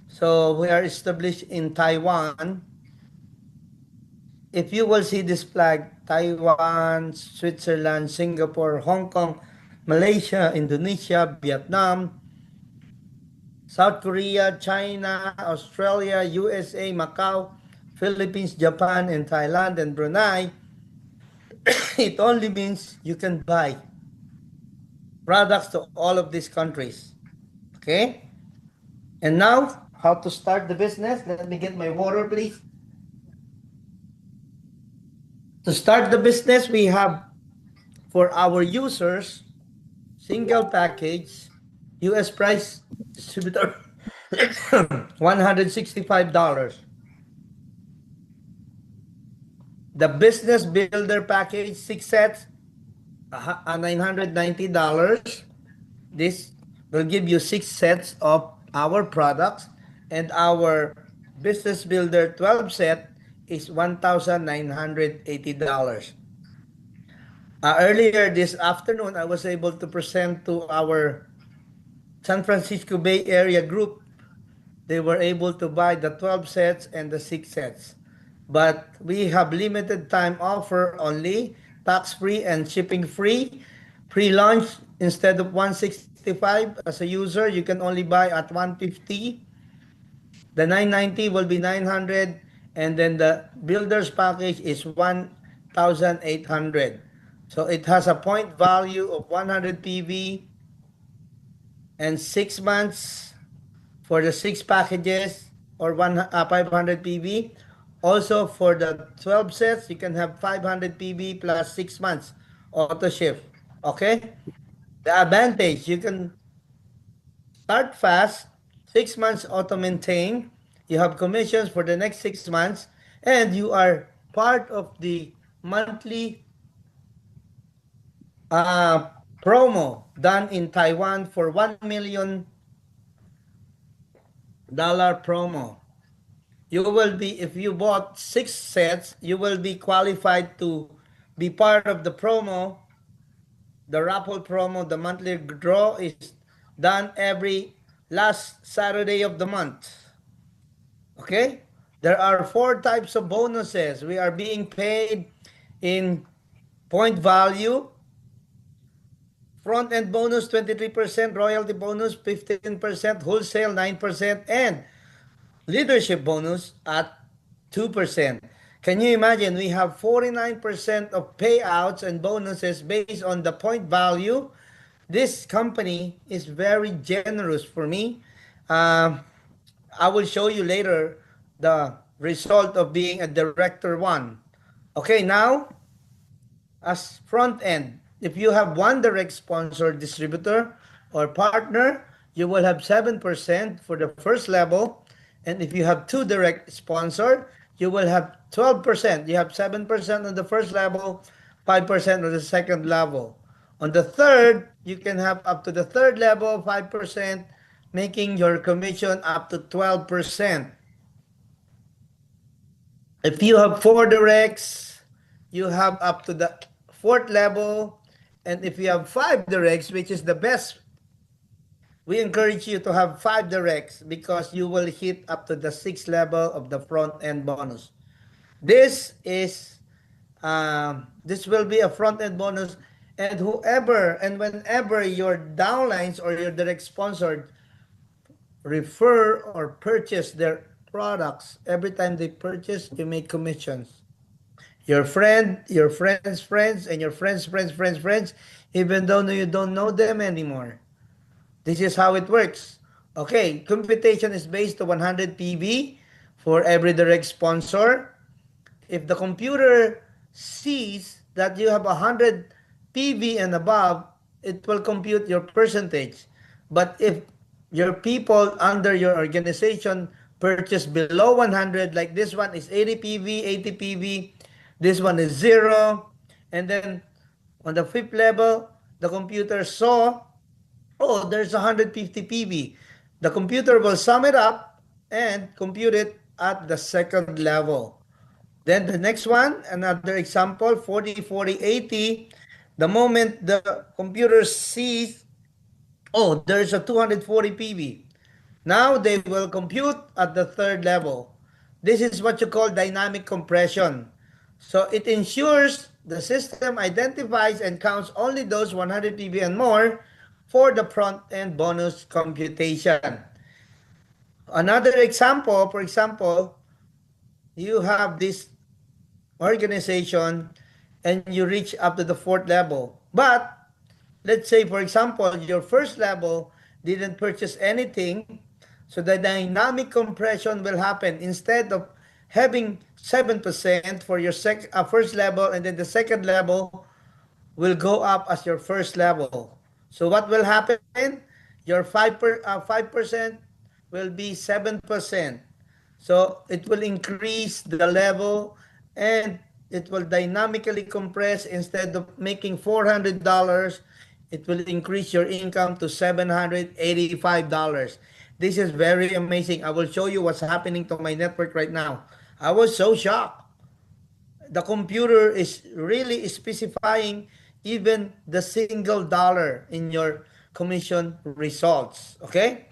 C: So we are established in Taiwan. If you will see this flag, Taiwan, Switzerland, Singapore, Hong Kong, Malaysia, Indonesia, Vietnam, South Korea, China, Australia, USA, Macau, Philippines, Japan, and Thailand, and Brunei, it only means you can buy products to all of these countries. Okay? And now, how to start the business? Let me get my water, please. To start the business, we have for our users single package US price distributor $165. The business builder package 6 sets $990. This will give you 6 sets of our products, and our business builder 12 set is $1,980. Earlier this afternoon, I was able to present to our San Francisco Bay Area group. They were able to buy the 12 sets and the 6 sets. But we have limited time offer only, tax free and shipping free. Pre-launch, instead of 165 as a user, you can only buy at 150. The 990 will be 900, and then the builder's package is 1,800. So it has a point value of 100 PV and 6 months for the 6 packages, or 500 PV. Also for the 12 sets, you can have 500 PV plus 6 months auto shift. Okay? The advantage, you can start fast, 6 months auto maintain. You have commissions for the next 6 months, and you are part of the monthly uh, promo done in Taiwan for $1 million promo. You will be, if you bought 6 sets, you will be qualified to be part of the promo. The raffle promo, the monthly draw is done every last Saturday of the month. Okay? There are 4 types of bonuses. We are being paid in point value, front end bonus 23%, royalty bonus 15%, wholesale 9%, and leadership bonus at 2%. Can you imagine? We have 49% of payouts and bonuses based on the point value. This company is very generous for me. Um, I will show you later the result of being a director one. Okay, now as front end, if you have one direct sponsor, distributor, or partner, you will have 7% for the first level. And if you have two direct sponsor, you will have 12%. You have 7% on the first level, 5% on the second level. On the third, you can have up to the third level, 5%, making your commission up to 12%. If you have 4 directs, you have up to the fourth level. And if you have 5 directs, which is the best, we encourage you to have 5 directs because you will hit up to the sixth level of the front end bonus. This is this will be a front end bonus, and whoever and whenever your downlines or your direct sponsored refer or purchase their products, every time they purchase, you make commissions. Your friend, your friend's friends, and your friends, even though you don't know them anymore. This is how it works. Okay, computation is based on 100 PV for every direct sponsor. If the computer sees that you have 100 PV and above, it will compute your percentage. But if your people under your organization purchase below 100, like this one is 80 PV, 80 PV, this one is 0, and then on the fifth level, the computer saw, oh, there's 150 PV. The computer will sum it up and compute it at the second level. Then the next one, another example, 40, 40, 80. The moment the computer sees, oh, there's a 240 PV. Now they will compute at the third level. This is what you call dynamic compression. So it ensures the system identifies and counts only those 100 PV and more for the front end bonus computation. Another example, for example, you have this organization and you reach up to the fourth level. But let's say, for example, your first level didn't purchase anything, so the dynamic compression will happen. Instead of having 7% for your first level, and then the second level will go up as your first level. So what will happen? Your 5% will be 7%. So it will increase the level, and it will dynamically compress. Instead of making $400, it will increase your income to $785. This is very amazing. I will show you what's happening to my network right now. I was so shocked. The computer is really specifying even the single dollar in your commission results. Okay?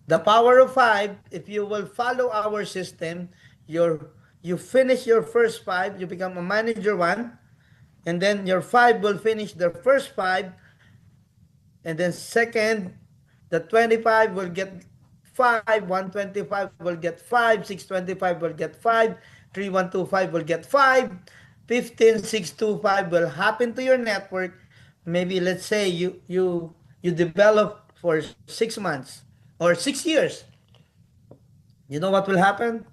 C: The power of five, if you will follow our system, you finish your first five, you become a manager one, and then your five will finish the first five, and then second, the 25 will get 5, 125 will get 5, 625 will get 5, 3125 will get 5, 15625 will happen to your network. Maybe let's say you develop for 6 months or 6 years. You know what will happen?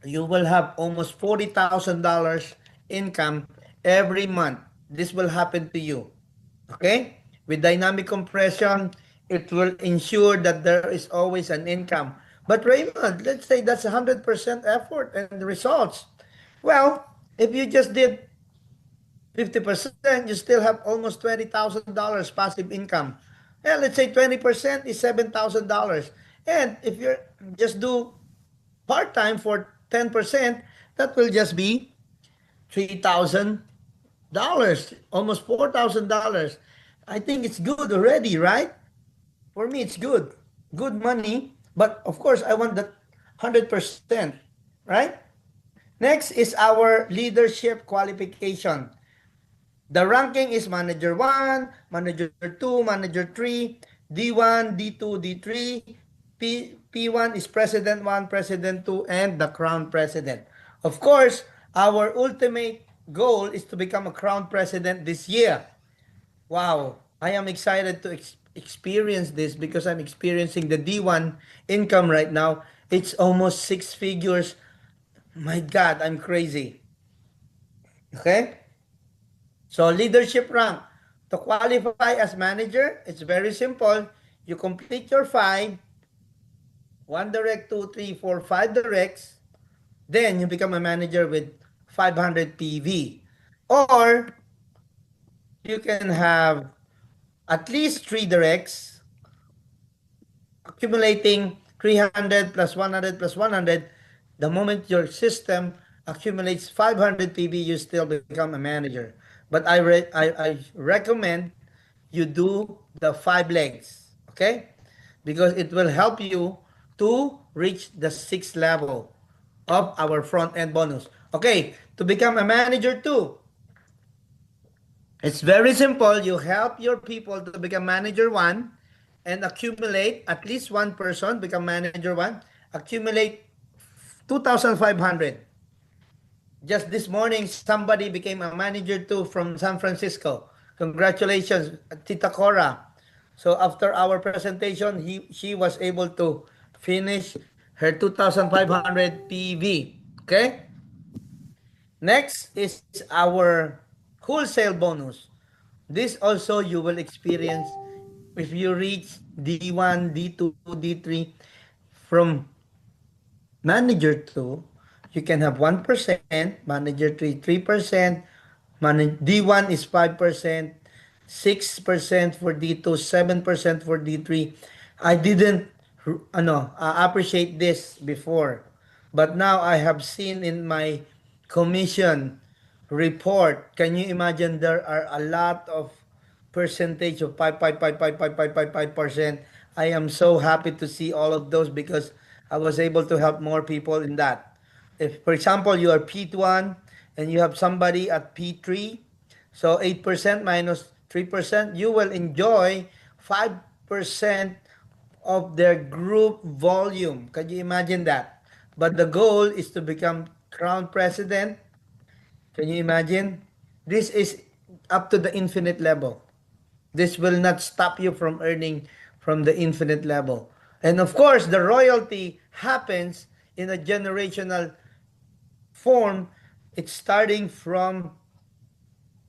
C: You will have almost $40,000 income every month. This will happen to you. Okay? With dynamic compression, it will ensure that there is always an income. But Raymond, let's say that's 100% effort and results. Well, if you just did 50%, you still have almost $20,000 passive income. Yeah, let's say 20% is $7,000. And if you just do part-time for 10%, that will just be $3,000, almost $4,000. I think it's good already, right? For me, it's good. Good money. But of course, I want that 100%, right? Next is our leadership qualification. The ranking is Manager 1, Manager 2, Manager 3, D1, D2, D3, P1 is President 1, President 2, and the Crown President. Of course, our ultimate goal is to become a Crown President this year. Wow, I am excited to experience this because I'm experiencing the D1 income right now. It's almost 6 figures. My God, I'm crazy. Okay? So leadership rank. To qualify as manager, it's very simple. You complete your five, one direct, two, three, four, five directs. Then you become a manager with 500 PV. Or you can have at least three directs, accumulating 300 plus 100 plus 100. The moment your system accumulates 500 PV, you still become a manager. But I recommend you do the five legs, okay? Because it will help you to reach the sixth level of our front end bonus. Okay, to become a manager too, it's very simple. You help your people to become manager one and accumulate at least one person become manager one, accumulate 2,500. Just this morning, somebody became a manager too from San Francisco. Congratulations, Tita Cora. So after our presentation, she was able to finish her 2,500 PV. Okay? Next is our wholesale bonus. This also you will experience if you reach D1, D2, D3 from manager 2, you can have 1%, manager 3, 3%, D1 is 5%, 6% for D2, 7% for D3. I didn't appreciate this before. But now I have seen in my commission report, can you imagine there are a lot of percentage of 5%. I am so happy to see all of those because I was able to help more people in that. If, for example, you are P1 and you have somebody at P3, so 8% minus 3%, you will enjoy 5% of their group volume. Can you imagine that? But the goal is to become crown president. Can you imagine? This is up to the infinite level. This will not stop you from earning from the infinite level. And of course, the royalty happens in a generational form. It's starting from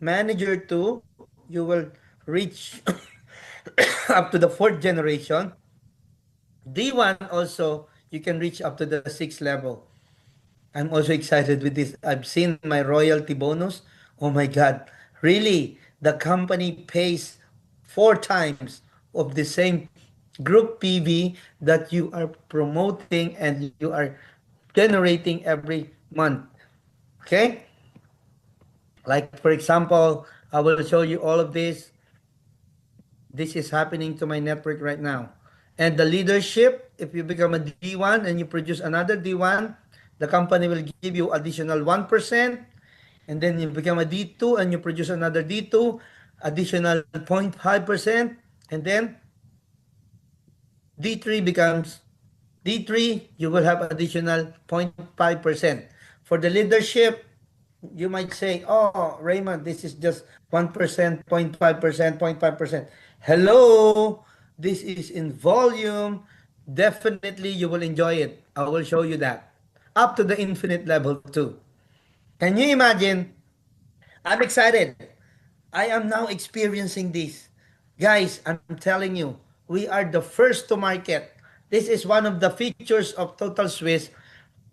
C: manager 2. You will reach up to the fourth generation. D1 also, you can reach up to the sixth level. I'm also excited with this. I've seen my royalty bonus. Oh my God. Really, the company pays 4 times of the same group PV that you are promoting and you are generating every month. Okay? Like for example, I will show you all of this. This is happening to my network right now. And the leadership, if you become a D1 and you produce another D1, the company will give you additional 1%. And then you become a D2 and you produce another D2, additional 0.5%. And then D3 becomes D3, you will have additional 0.5%. For the leadership, you might say, oh, Raymond, this is just 1%, 0.5%, 0.5%. Hello, this is in volume. Definitely, you will enjoy it. I will show you that. Up to the infinite level, too. Can you imagine? I'm excited. I am now experiencing this. Guys, I'm telling you, we are the first to market. This is one of the features of Total Swiss.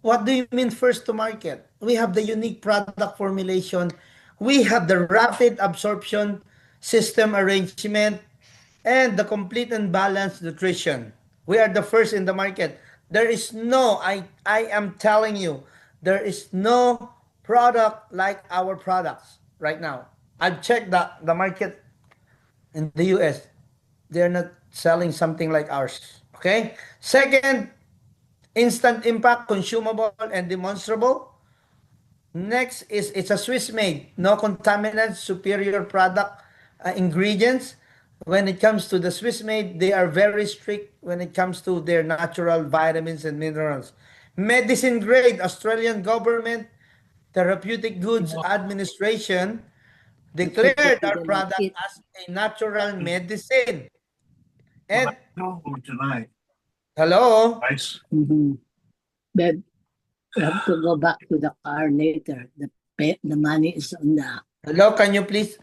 C: What do you mean first to market? We have the unique product formulation. We have the rapid absorption system arrangement and the complete and balanced nutrition. We are the first in the market. There is no, I am telling you, there is no product like our products right now. I've checked the market in the US. They're not selling something like ours. Okay? Second, instant impact, consumable and demonstrable. Next is it's a Swiss made, no contaminants, superior product ingredients. When it comes to the Swiss made, they are very strict when it comes to their natural vitamins and minerals. Medicine grade, Australian government Therapeutic Goods
D: Wow.
C: Administration
D: That's what
C: declared our
D: we're gonna
C: product
D: eat.
C: as a natural medicine. And
E: Tonight.
C: hello,
D: Mm-hmm. But we have to go back to the car later. The money is on the
C: hello, can you please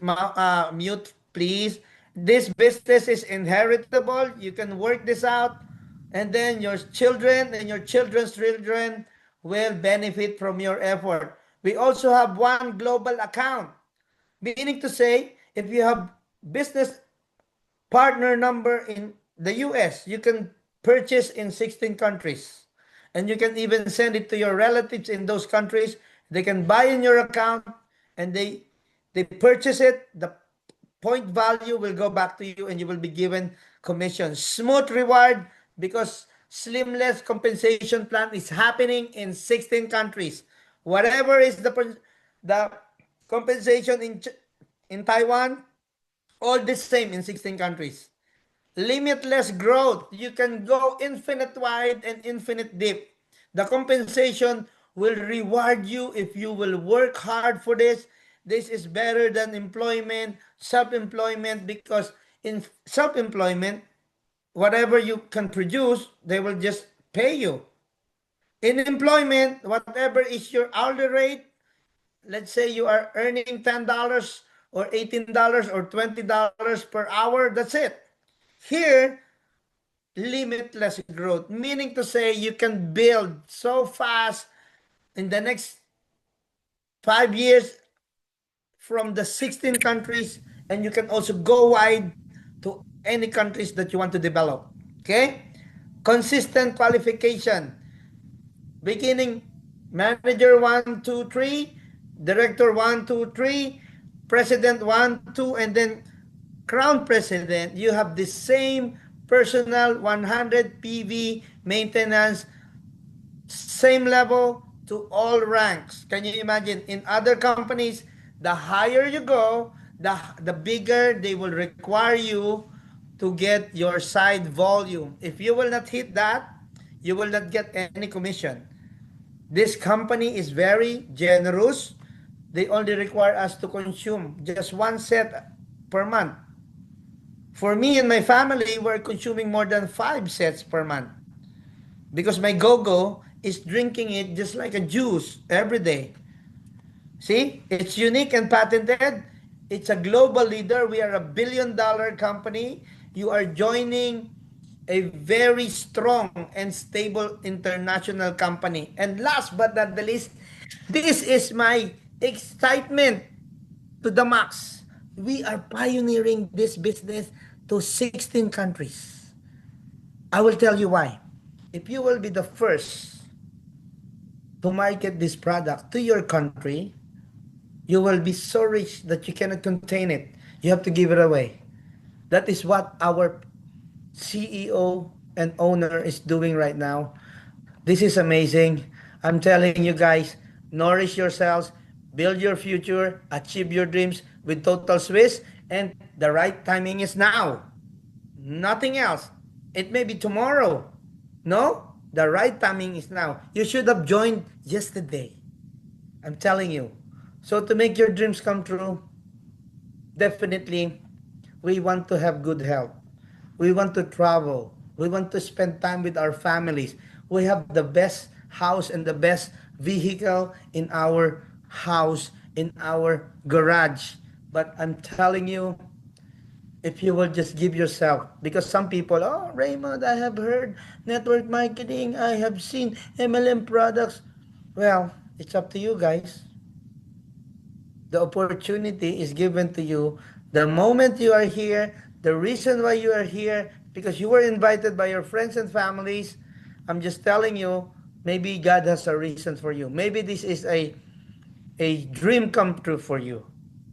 C: mute, please? This business is inheritable. You can work this out, and then your children and your children's children will benefit from your effort. We also have one global account, meaning to say, if you have business partner number in the US, you can purchase in 16 countries. And you can even send it to your relatives in those countries. They can buy in your account and they purchase it. The point value will go back to you and you will be given commission. Smooth reward because slimless compensation plan is happening in 16 countries. Whatever is the compensation in Taiwan, all the same in 16 countries. Limitless growth. You can go infinite wide and infinite deep. The compensation will reward you if you will work hard for this. This is better than employment, self-employment, because in self-employment, whatever you can produce, they will just pay you. In employment, whatever is your hourly rate, let's say you are earning $10 or $18 or $20 per hour, that's it. Here, limitless growth, meaning to say you can build so fast in the next 5 years from the 16 countries, and you can also go wide to any countries that you want to develop. Okay? Consistent qualification, beginning manager 1, 2, 3, director 1, 2, 3, president 1, 2, and then crown president. You have the same personal 100 PV maintenance, same level to all ranks. Can you imagine? In other companies, the higher you go, the bigger they will require you to get your side volume. If you will not hit that, you will not get any commission. This company is very generous. They only require us to consume just one set per month. For me and my family, we're consuming more than 5 sets per month because my go-go is drinking it just like a juice every day. See, it's unique and patented. It's a global leader. We are a billion-dollar company. You are joining a very strong and stable international company. And last but not the least, this is my excitement to the max. We are pioneering this business to 16 countries. I will tell you why. If you will be the first to market this product to your country, you will be so rich that you cannot contain it. You have to give it away. That is what our CEO and owner is doing right now. This is amazing. I'm telling you guys, nourish yourselves, build your future, achieve your dreams with Total Swiss, and the right timing is now. Nothing else. It may be tomorrow. No, the right timing is now. You should have joined yesterday. I'm telling you. So to make your dreams come true, definitely we want to have good health. We want to travel. We want to spend time with our families. We have the best house and the best vehicle in our house, in our garage. But I'm telling you, if you will just give yourself, because some people, oh, Raymond, I have heard network marketing, I have seen MLM products. Well, it's up to you guys. The opportunity is given to you the moment you are here, the reason why you are here, because you were invited by your friends and families. I'm just telling you, maybe God has a reason for you. Maybe this is a dream come true for you.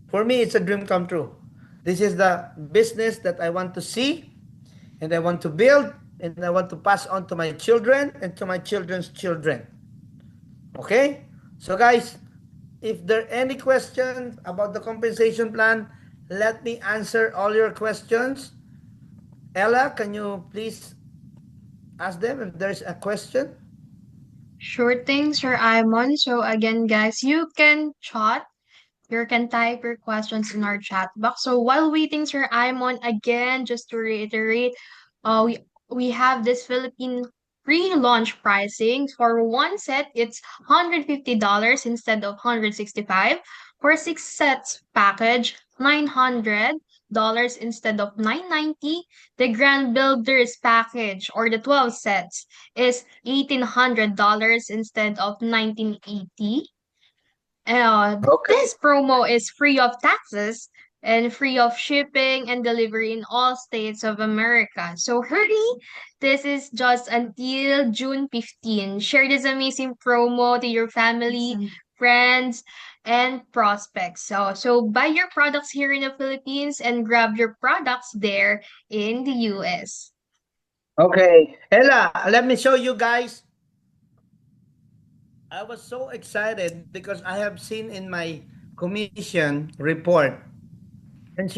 C: For me, it's a dream come true. This is the business that I want to see and I want to build and I want to pass on to my children and to my children's children. Okay? So guys, if there are any questions about the compensation plan, let me answer all your questions. Ella, can you please ask them if there's a question?
B: Sure thing, Sir Imon. So again, guys, you can chat. You can type your questions in our chat box. So while waiting, Sir Imon, again, just to reiterate, we have this Philippine pre-launch pricing. For one set, it's $150 instead of 165. For six sets package, $900 instead of 990. The Grand Builders package or the 12 sets is $1,800 instead of 1980.
C: Okay.
B: This promo is free of taxes and free of shipping and delivery in all states of America. So hurry! This is just until June 15. Share this amazing promo to your family, friends, and prospects. So buy your products here in the Philippines and grab your products there in the US.
C: Okay. Ella, let me show you guys. I was so excited because I have seen in my commission report. Can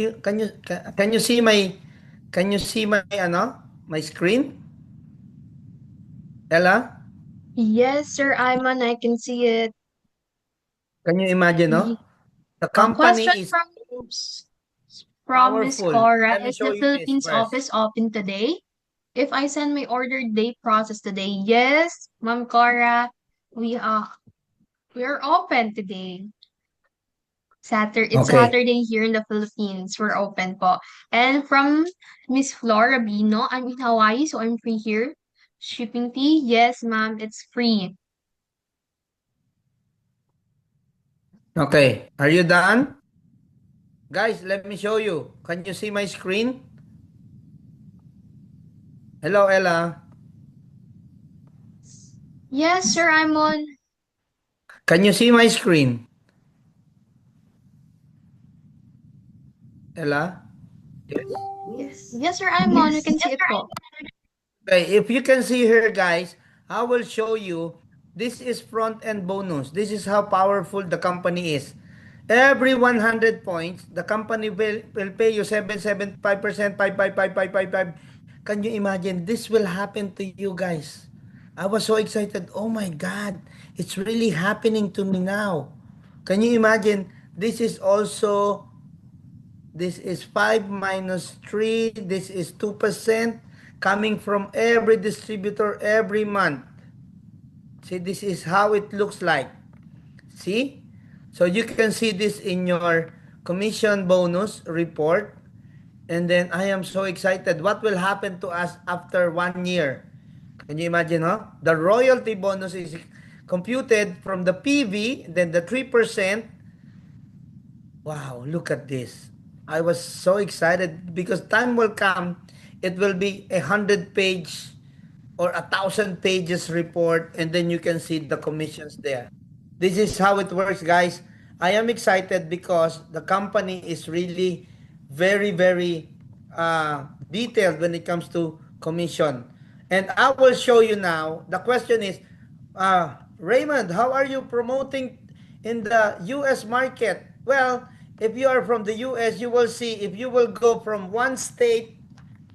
C: you see my my screen? Ella,
B: Yes, Sir Iman, I can see it.
C: can you imagine, no?
B: Y-
C: The
B: A question
C: company is
B: from Miss
C: powerful.
B: Cora,
C: Let me
B: is
C: show
B: the
C: you this
B: Philippines
C: first.
B: office open today? If I send my order, they process today. Yes, Ma'am Cora, we are open today. It's
C: Okay.
B: Saturday here in the Philippines. We're open po. And from Miss Flora Bino, I'm in Hawaii, so I'm free here. Shipping fee? Yes, ma'am, it's free.
C: Okay. Are you done? Guys, let me show you. Can you see my screen? Hello, Ella.
B: Yes, sir, I'm on.
C: Can you see my screen? Ella?
B: Yes, sir, I'm on. We can see it po.
C: Okay, if you can see here, guys, I will show you. This is front end bonus. This is how powerful the company is. Every 100 points, the company will pay you 7.75%, 5.5555. Can you imagine? This will happen to you guys. I was so excited. Oh my God, it's really happening to me now. Can you imagine? This is 5 minus 3. This is 2% coming from every distributor every month. See, this is how it looks like. See? So you can see this in your commission bonus report. And then I am so excited. What will happen to us after 1 year? Can you imagine, huh? The royalty bonus is computed from the PV, then the 3%. Wow, look at this. I was so excited because time will come, it will be 100 page. or 1,000 pages report, and then you can see the commissions there. This is how it works, guys. I am excited because the company is really very, very detailed when it comes to commission. And I will show you now. The question is, Raymond, how are you promoting in the US market? Well, if you are from the US, you will see if you will go from one state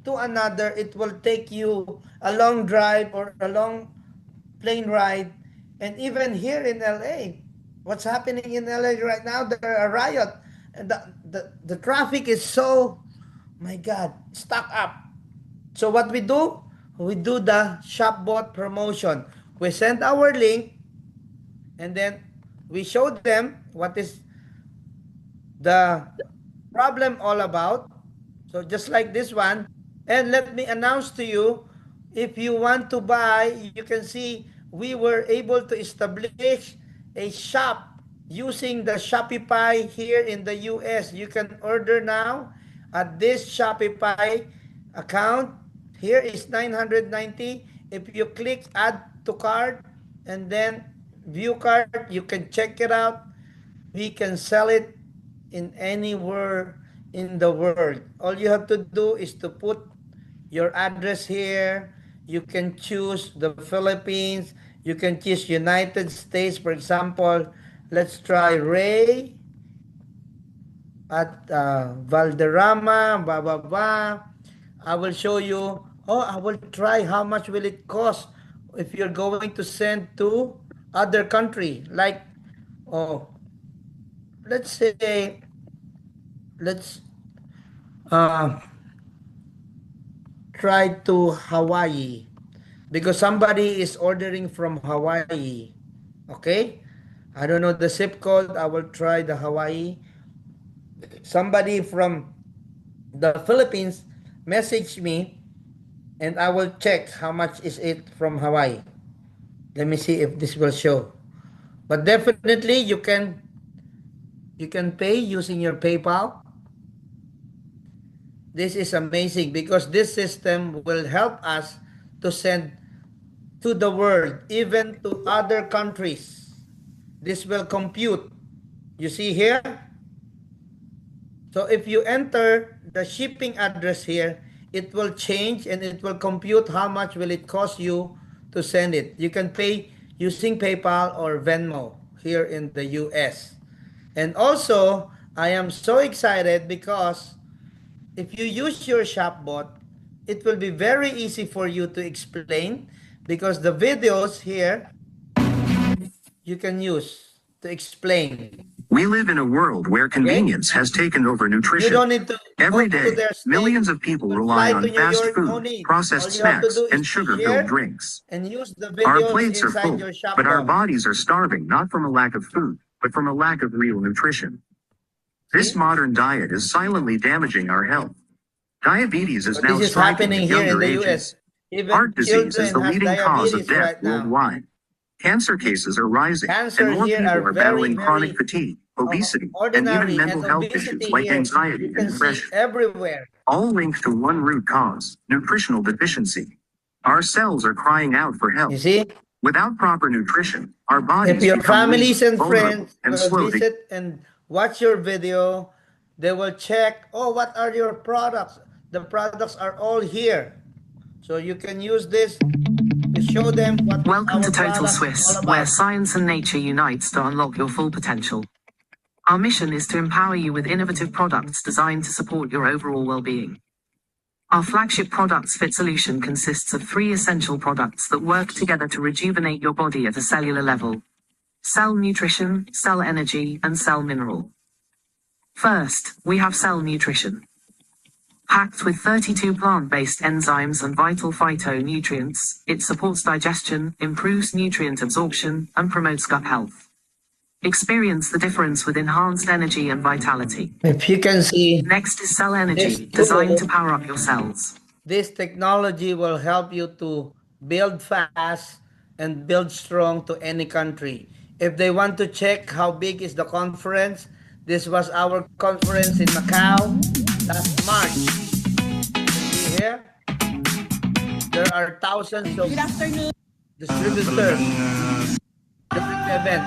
C: to another, it will take you a long drive or a long plane ride. And even here in LA, what's happening in LA right now, there are riot. And the traffic is so, my God, stuck up. So what we do the shopbot promotion. We send our link, and then we show them what is the problem all about. So just like this one, and let me announce to you, if you want to buy, you can see we were able to establish a shop using the Shopify here in the US. You can order now at this Shopify account. Here is 990. If you click add to cart and then view cart, you can check it out. We can sell it in anywhere in the world. All you have to do is to put your address here. You can choose the Philippines. You can choose United States. For example, let's try Ray at Valderrama, blah, blah, blah. I will show you. Oh, I will try how much will it cost if you're going to send to other country. Like, oh, let's say, let's uh, try to Hawaii because somebody is ordering from Hawaii. Okay? I don't know the zip code. I will try the Hawaii. Somebody from the Philippines message me and I will check how much is it from Hawaii. Let me see if this will show. But definitely you can pay using your PayPal. This is amazing because this system will help us to send to the world, even to other countries. This will compute. You see here? So if you enter the shipping address here, it will change and it will compute how much will it cost you to send it. You can pay using PayPal or Venmo here in the US. And also, I am so excited because if you use your shopbot, it will be very easy for you to explain because the videos here you can use to explain.
E: We live in a world where convenience has taken over
C: You
E: nutrition.
C: don't need to
E: Every
C: go to
E: day,
C: their state.
E: millions of people
C: You
E: rely
C: fly to
E: on
C: New
E: fast
C: York, no
E: food,
C: need.
E: processed
C: All you have to
E: snacks,
C: do is
E: and
C: to
E: sugar-filled
C: share
E: drinks.
C: and use the
E: Our
C: videos
E: plates are
C: inside
E: full,
C: your
E: but our
C: shopbot.
E: bodies are starving not from a lack of food, but from a lack of real nutrition. This
C: See?
E: modern diet is silently damaging our health. Diabetes is
C: So
E: now
C: this is
E: striking
C: happening
E: at
C: here in
E: younger
C: the
E: ages.
C: US. Even
E: Heart disease is
C: children
E: the
C: has
E: leading cause of
C: diabetes
E: death
C: right now.
E: worldwide. Cancer cases are rising,
C: Cancer
E: and more
C: here are
E: people are
C: very,
E: battling chronic
C: very
E: fatigue, obesity, and even
C: ordinary, and
E: mental health issues
C: obesity
E: like
C: here
E: anxiety
C: you
E: and
C: can see
E: depression,
C: everywhere.
E: all linked to one root cause: nutritional deficiency. Our cells are crying out for
C: You
E: help.
C: see?
E: Without proper nutrition, our
C: If
E: bodies
C: your
E: become weak,
C: families and
E: vulnerable,
C: friends
E: and
C: will
E: slow to.
C: visit and watch your video, they will check, oh, what are your products? The products are all here. So you can use this to show them what
F: Welcome
C: our
F: to Total
C: products is all
F: Swiss, where
C: about.
F: science and nature unites to unlock your full potential. Our mission is to empower you with innovative products designed to support your overall well-being. Our flagship Products Fit solution consists of 3 essential products that work together to rejuvenate your body at a cellular level: Cell Nutrition, Cell Energy, and Cell Mineral. First, we have Cell Nutrition. Packed with 32 plant-based enzymes and vital phytonutrients, it supports digestion, improves nutrient absorption, and promotes gut health. Experience the difference with enhanced energy and vitality.
C: If you can see
F: Next is Cell
C: this
F: Energy, designed to
C: tool,
F: power up your cells.
C: this technology will help you to build fast and build strong to any country. If they want to check how big is the conference, this was our conference in Macau last March. You can see here, there are thousands of distributors during the event.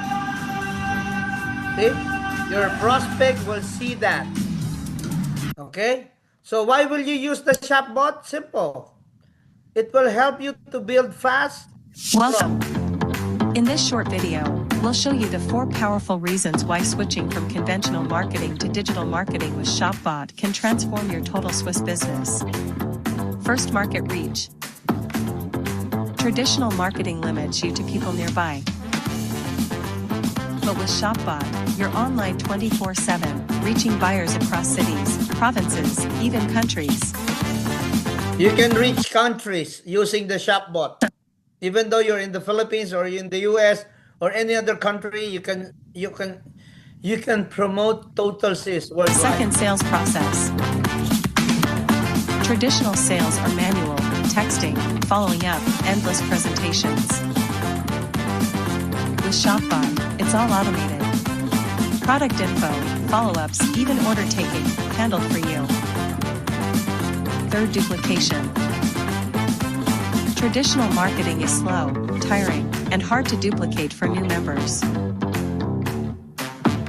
C: See? Your prospect will see that. Okay? So why will you use the shopbot? Simple. It will help you to build fast.
F: Welcome. In this short video, we'll show you the 4 powerful reasons why switching from conventional marketing to digital marketing with ShopBot can transform your total Swiss business. First, market reach. Traditional marketing limits you to people nearby. But with ShopBot, you're online 24/7, reaching buyers across cities, provinces, even countries.
C: You can reach countries using the shopbot. Even though you're in the Philippines or in the US or any other country, you can promote total sales worldwide.
F: Second, sales process. Traditional sales are manual, texting, following up, endless presentations. With ShopBot, it's all automated. Product info, follow-ups, even order taking, handled for you. Third, duplication. Traditional marketing is slow, tiring, and hard to duplicate for new members.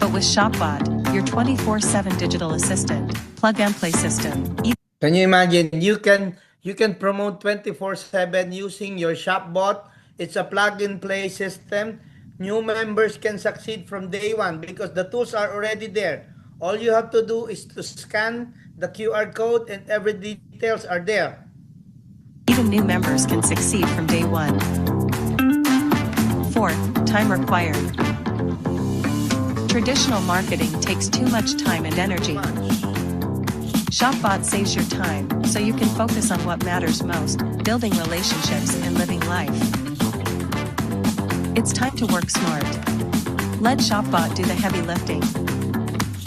F: But with ShopBot, your 24/7 digital assistant, plug-and-play system.
C: Can you imagine? You can promote 24/7 using your shopbot. It's a plug-and-play system. New members can succeed from day one because the tools are already there. All you have to do is to scan the QR code and every details are there.
F: Even new members can succeed from day one. Fourth, time required. Traditional marketing takes too much time and energy. ShopBot saves your time, so you can focus on what matters most, building relationships and living life. It's time to work smart. Let ShopBot do the heavy lifting,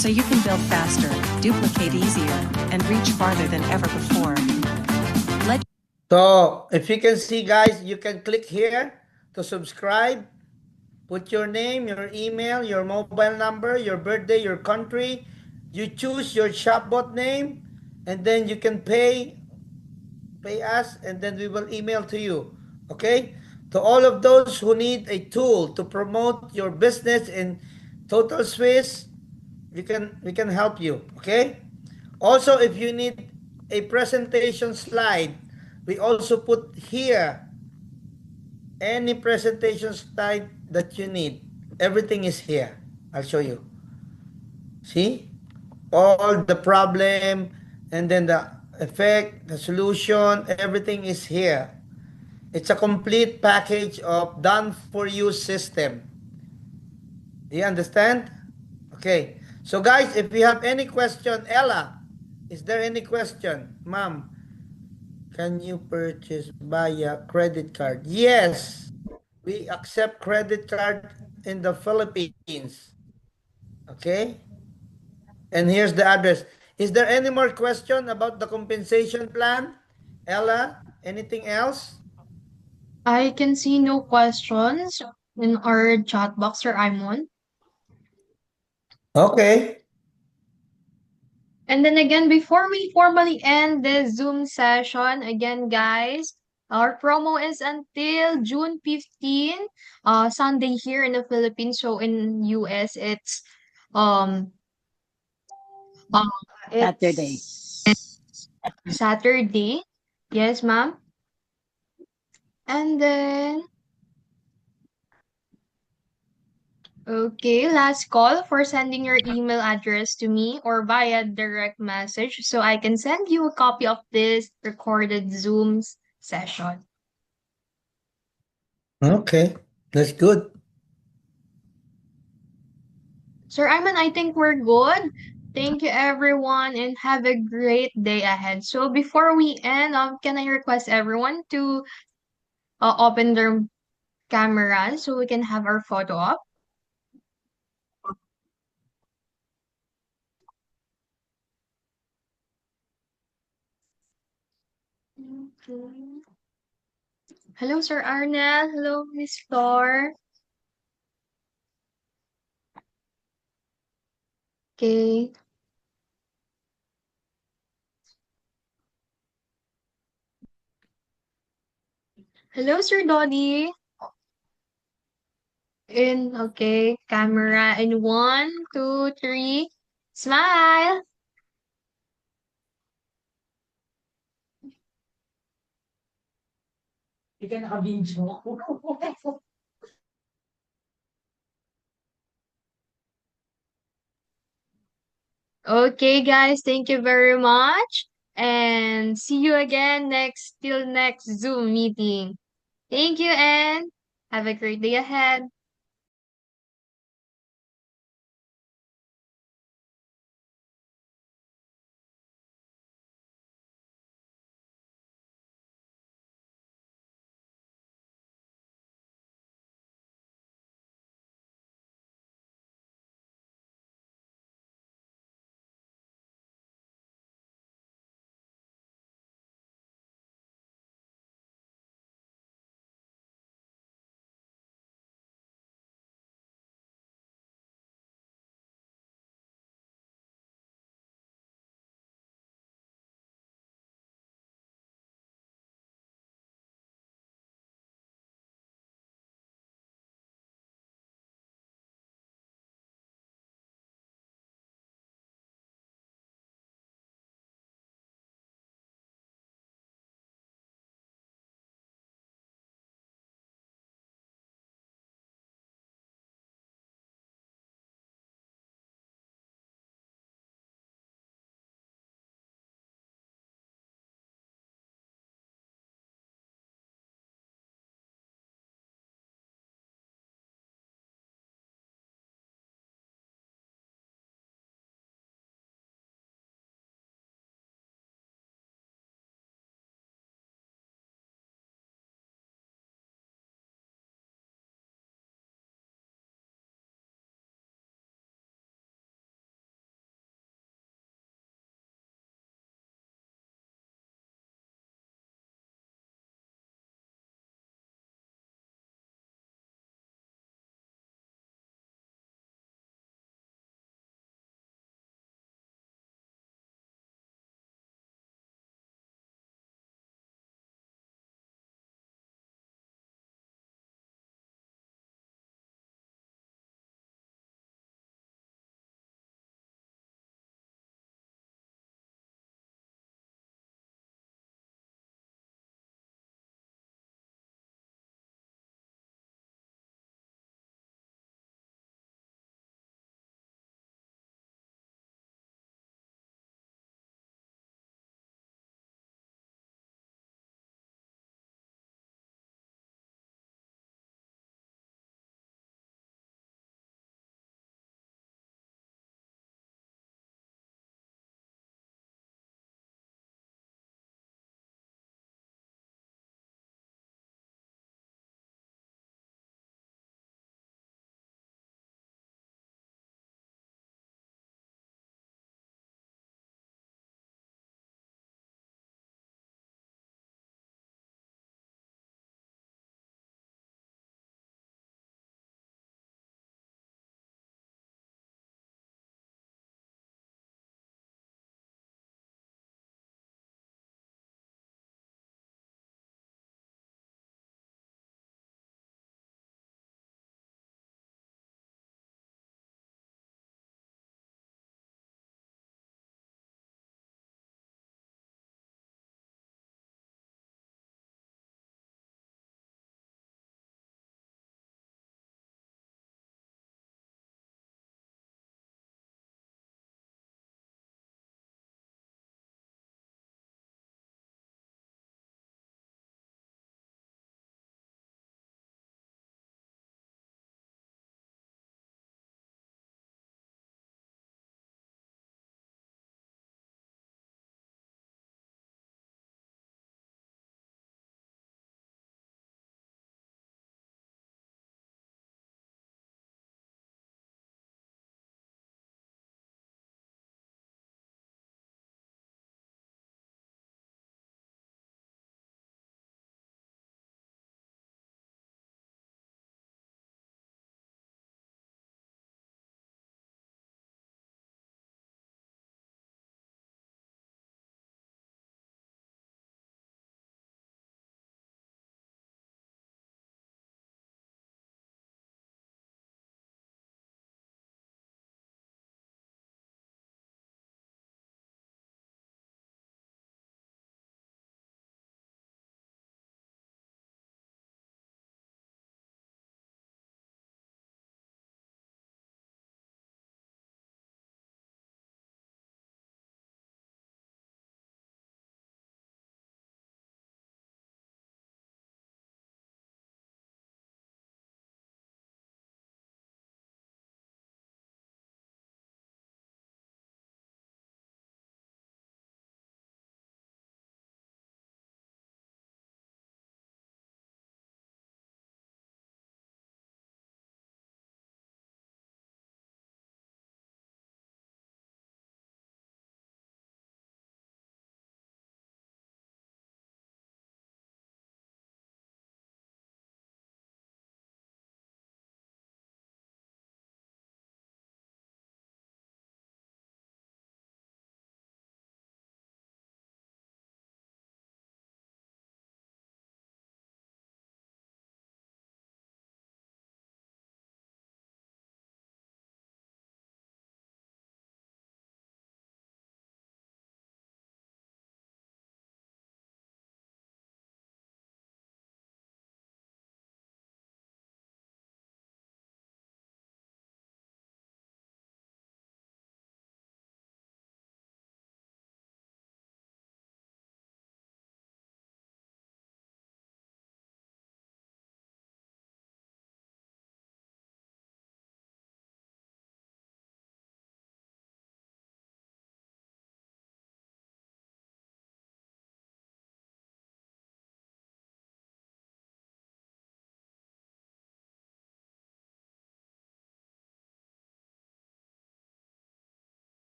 F: so you can build faster, duplicate easier, and reach farther than ever before.
C: So, if you can see, guys, you can click here to subscribe. Put your name, your email, your mobile number, your birthday, your country. You choose your shopbot name, and then you can pay us, and then we will email to you. Okay? To all of those who need a tool to promote your business in Total Swiss, we can help you. Okay? Also, if you need a presentation slide, we also put here any presentation slide that you need. Everything is here. I'll show you. See? All the problem, and then the effect, the solution, everything is here. It's a complete package of done-for-you system. Do you understand? Okay. So guys, if you have any question, Ella, is there any question? Ma'am, can you purchase via credit card? Yes, we accept credit card in the Philippines. Okay? And here's the address. Is there any more question about the compensation plan? Ella, anything else?
B: I can see no questions in our chat box, Sir Imon.
C: Okay.
B: And then again, before we formally end this Zoom session, again, guys, our promo is until June 15, Sunday here in the Philippines. So in US, um uh,
D: Saturday.
B: Saturday. Yes, ma'am. And then okay, last call for sending your email address to me or via direct message so I can send you a copy of this recorded Zoom session.
C: Okay. That's good.
B: Sir Iman, I think we're good. Thank you everyone and have a great day ahead. So before we end, can I request everyone to open their cameras so we can have our photo up? Okay. Hello, Sir Arnel. Hello, Miss Flor. Okay. Hello, Sir Donnie. Okay, camera in one, two, three. Smile. Okay, guys, thank you very much. And see you again next Zoom meeting. Thank you and have a great day ahead.